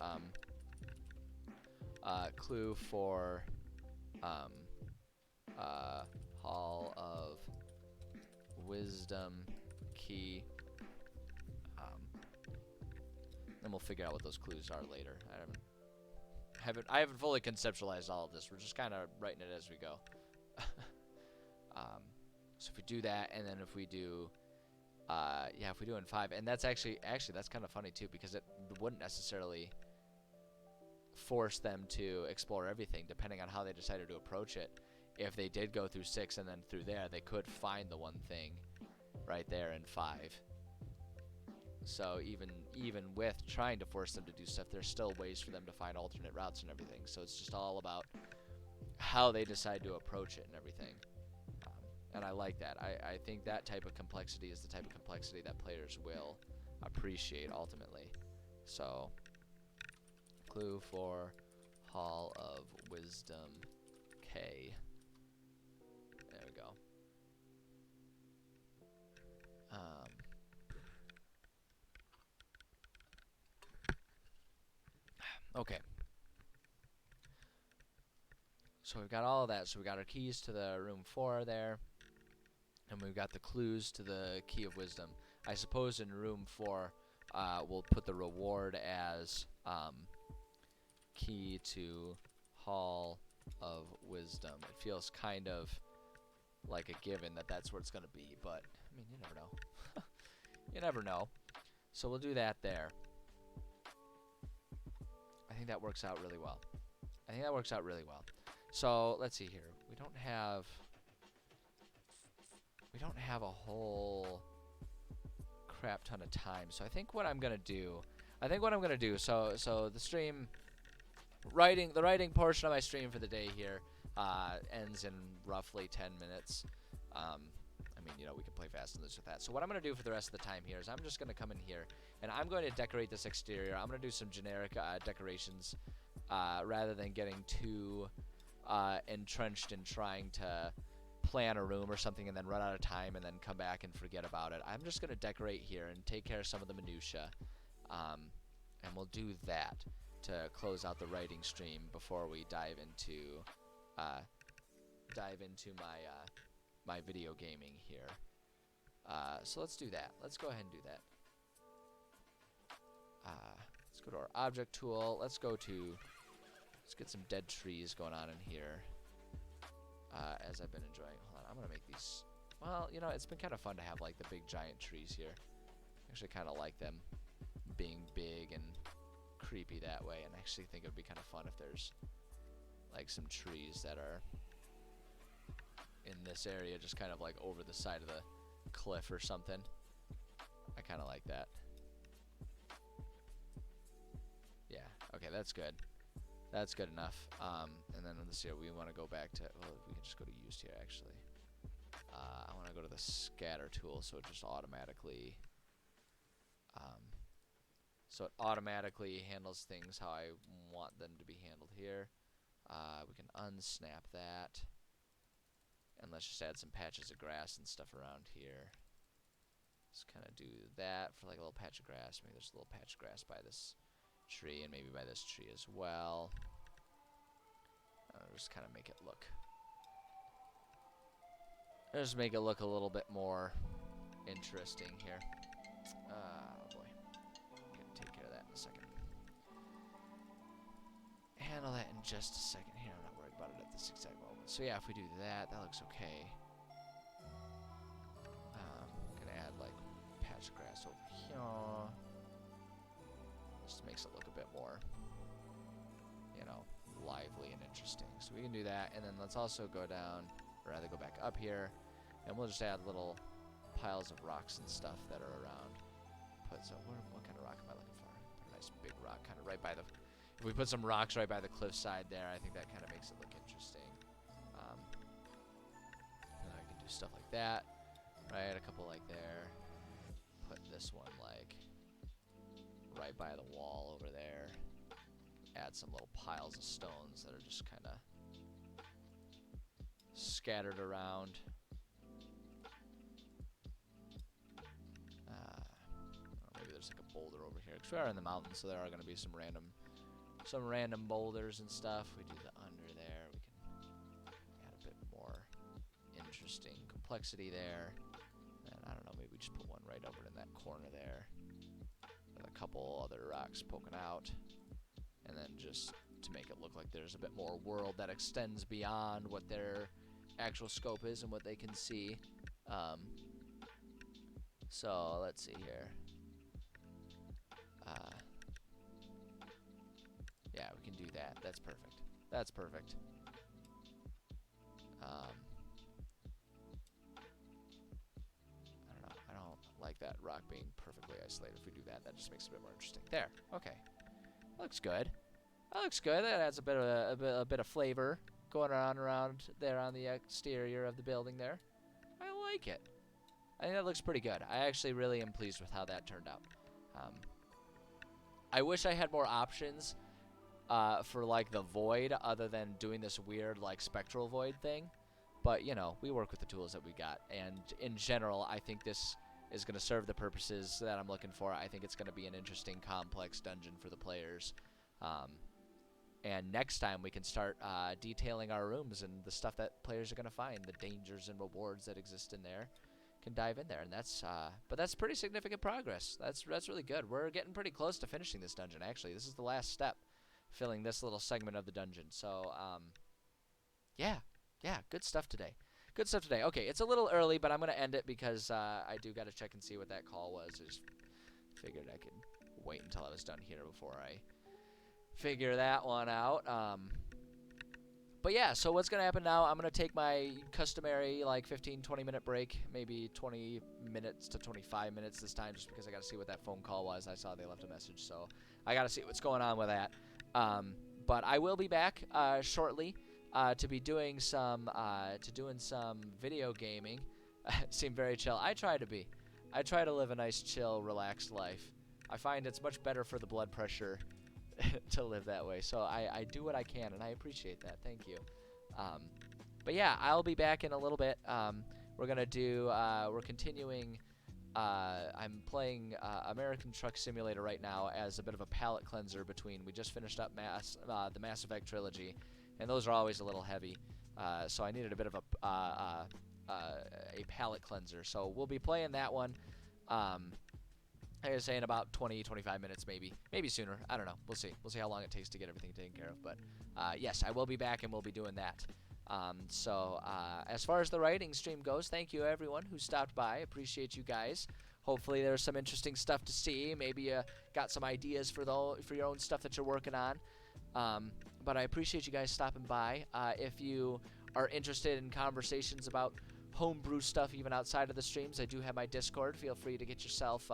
clue for Hall of Wisdom key. Then we'll figure out what those clues are later. I haven't fully conceptualized all of this. We're just kind of writing it as we go. So if we do that, and then if we do, if we do in 5, and that's actually that's kind of funny too, because it wouldn't necessarily force them to explore everything, depending on how they decided to approach it. If they did go through 6 and then through there, they could find the one thing right there in 5. So even with trying to force them to do stuff, there's still ways for them to find alternate routes and everything. So it's just all about how they decide to approach it and everything. And I like that. I think that type of complexity is the type of complexity that players will appreciate ultimately. So, clue for Hall of Wisdom K. There we go. Okay. So we've got all of that. So we got our keys to the room 4 there. And we've got the clues to the Key of Wisdom. I suppose in room 4, we'll put the reward as Key to Hall of Wisdom. It feels kind of like a given that that's what it's going to be, but, I mean, you never know. You never know. So we'll do that there. I think that works out really well. So, let's see here. We don't have a whole crap ton of time. So I think what I'm gonna do, so the stream, the writing portion of my stream for the day here ends in roughly 10 minutes. I mean, you know, we can play fast and loose with that. So what I'm gonna do for the rest of the time here is I'm just gonna come in here and I'm going to decorate this exterior. I'm gonna do some generic decorations rather than getting too entrenched in trying to plan a room or something and then run out of time and then come back and forget about it. I'm just going to decorate here and take care of some of the minutia, and we'll do that to close out the writing stream before we dive into my video gaming here. So let's do that. Let's go ahead and do that. Let's go to our object tool. Let's get some dead trees going on in here. As I've been enjoying. Hold on, I'm gonna make these. Well, you know, it's been kind of fun to have like the big giant trees here. I actually kind of like them being big and creepy that way, and I actually think it would be kind of fun if there's like some trees that are in this area, just kind of like over the side of the cliff or something. I kind of like that. Yeah. Okay, that's good. That's good enough. And then let's see, we want to go back to, well, we can just go to used here actually. I want to go to the scatter tool, so it just automatically, handles things how I want them to be handled here. We can unsnap that, and let's just add some patches of grass and stuff around here. Just kind of do that for like a little patch of grass. Maybe there's a little patch of grass by this tree, and maybe by this tree as well. Just kind of make it look. Just make it look a little bit more interesting here. Oh boy, I'm gonna take care of that in a second. Handle that in just a second here. I'm not worried about it at this exact moment. So yeah, if we do that, that looks okay. Gonna add like patch of grass over here. Just makes it look a bit more, you know, lively and interesting. So we can do that, and then let's also go down, or rather go back up here, and we'll just add little piles of rocks and stuff that are around. put some, what kind of rock am I looking for? A nice big rock kind of right by the, if we put some rocks right by the cliffside there, I think that kind of makes it look interesting. And I can do stuff like that, right? A couple like there. Put this one like right by the wall over there. Add some little piles of stones that are just kind of scattered around. Maybe there's like a boulder over here, because we are in the mountains, so there are going to be some random boulders and stuff. We do the under there. We can add a bit more interesting complexity there. And I don't know, maybe we just put one right over in that corner there, with a couple other rocks poking out. And then just to make it look like there's a bit more world that extends beyond what their actual scope is and what they can see. So let's see here. Yeah, we can do that. That's perfect. That's perfect. I don't know. I don't like that rock being perfectly isolated. If we do that, that just makes it a bit more interesting. There. Okay. Looks good. That looks good. That adds a bit of flavor going around there on the exterior of the building there. I like it. I think that looks pretty good. I actually really am pleased with how that turned out. I wish I had more options for like the void other than doing this weird like spectral void thing. But, you know, we work with the tools that we got. And in general, I think this is going to serve the purposes that I'm looking for. I think it's going to be an interesting, complex dungeon for the players. And next time we can start detailing our rooms and the stuff that players are going to find, the dangers and rewards that exist in there. Can dive in there, and but that's pretty significant progress. That's really good. We're getting pretty close to finishing this dungeon. Actually, this is the last step, filling this little segment of the dungeon. So, yeah, good stuff today. Good stuff today. Okay, it's a little early, but I'm gonna end it because I do gotta check and see what that call was. I just figured I could wait until I was done here before I figure that one out. But yeah, so what's going to happen now, I'm going to take my customary like 15-20 minute break, maybe 20 minutes to 25 minutes this time, just because I got to see what that phone call was. I saw they left a message, so I got to see what's going on with that. But I will be back shortly to be doing some video gaming. Seem very chill. I try to be. I try to live a nice, chill, relaxed life. I find it's much better for the blood pressure to live that way. So I do what I can, and I appreciate that. Thank you. But yeah, I'll be back in a little bit. We're going to do, we're continuing, I'm playing American Truck Simulator right now as a bit of a palate cleanser between, we just finished up the Mass Effect trilogy, and those are always a little heavy. So I needed a bit of a palate cleanser. So we'll be playing that one. I was saying about 20-25 minutes, maybe sooner. I don't know. We'll see how long it takes to get everything taken care of. But yes, I will be back, and we'll be doing that. So as far as the writing stream goes, thank you everyone who stopped by. Appreciate you guys. Hopefully there's some interesting stuff to see. Maybe you got some ideas for your own stuff that you're working on. But I appreciate you guys stopping by. If you are interested in conversations about homebrew stuff even outside of the streams, I do have my Discord. Feel free to get yourself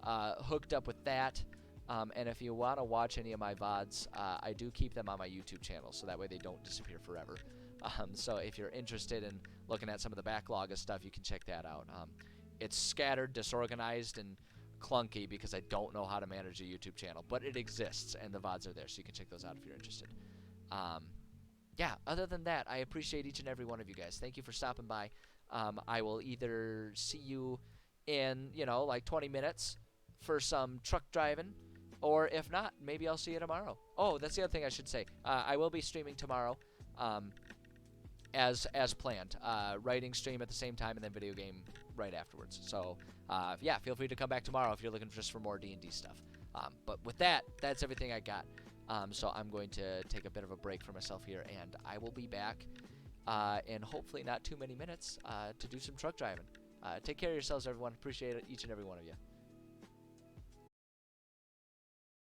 hooked up with that. And if you want to watch any of my VODs, I do keep them on my YouTube channel, so that way they don't disappear forever. So if you're interested in looking at some of the backlog of stuff, you can check that out. It's scattered, disorganized, and clunky because I don't know how to manage a YouTube channel, but it exists, and the VODs are there, so you can check those out if you're interested. Yeah, other than that, I appreciate each and every one of you guys. Thank you for stopping by. I will either see you in, like 20 minutes for some truck driving, or if not, maybe I'll see you tomorrow. Oh, that's the other thing I should say. I will be streaming tomorrow, as planned. Writing stream at the same time, and then video game right afterwards. So, yeah, feel free to come back tomorrow if you're looking just for more D&D stuff. But with that, that's everything I got. So I'm going to take a bit of a break for myself here, and I will be back in hopefully not too many minutes to do some truck driving. Take care of yourselves, everyone. Appreciate it, each and every one of you.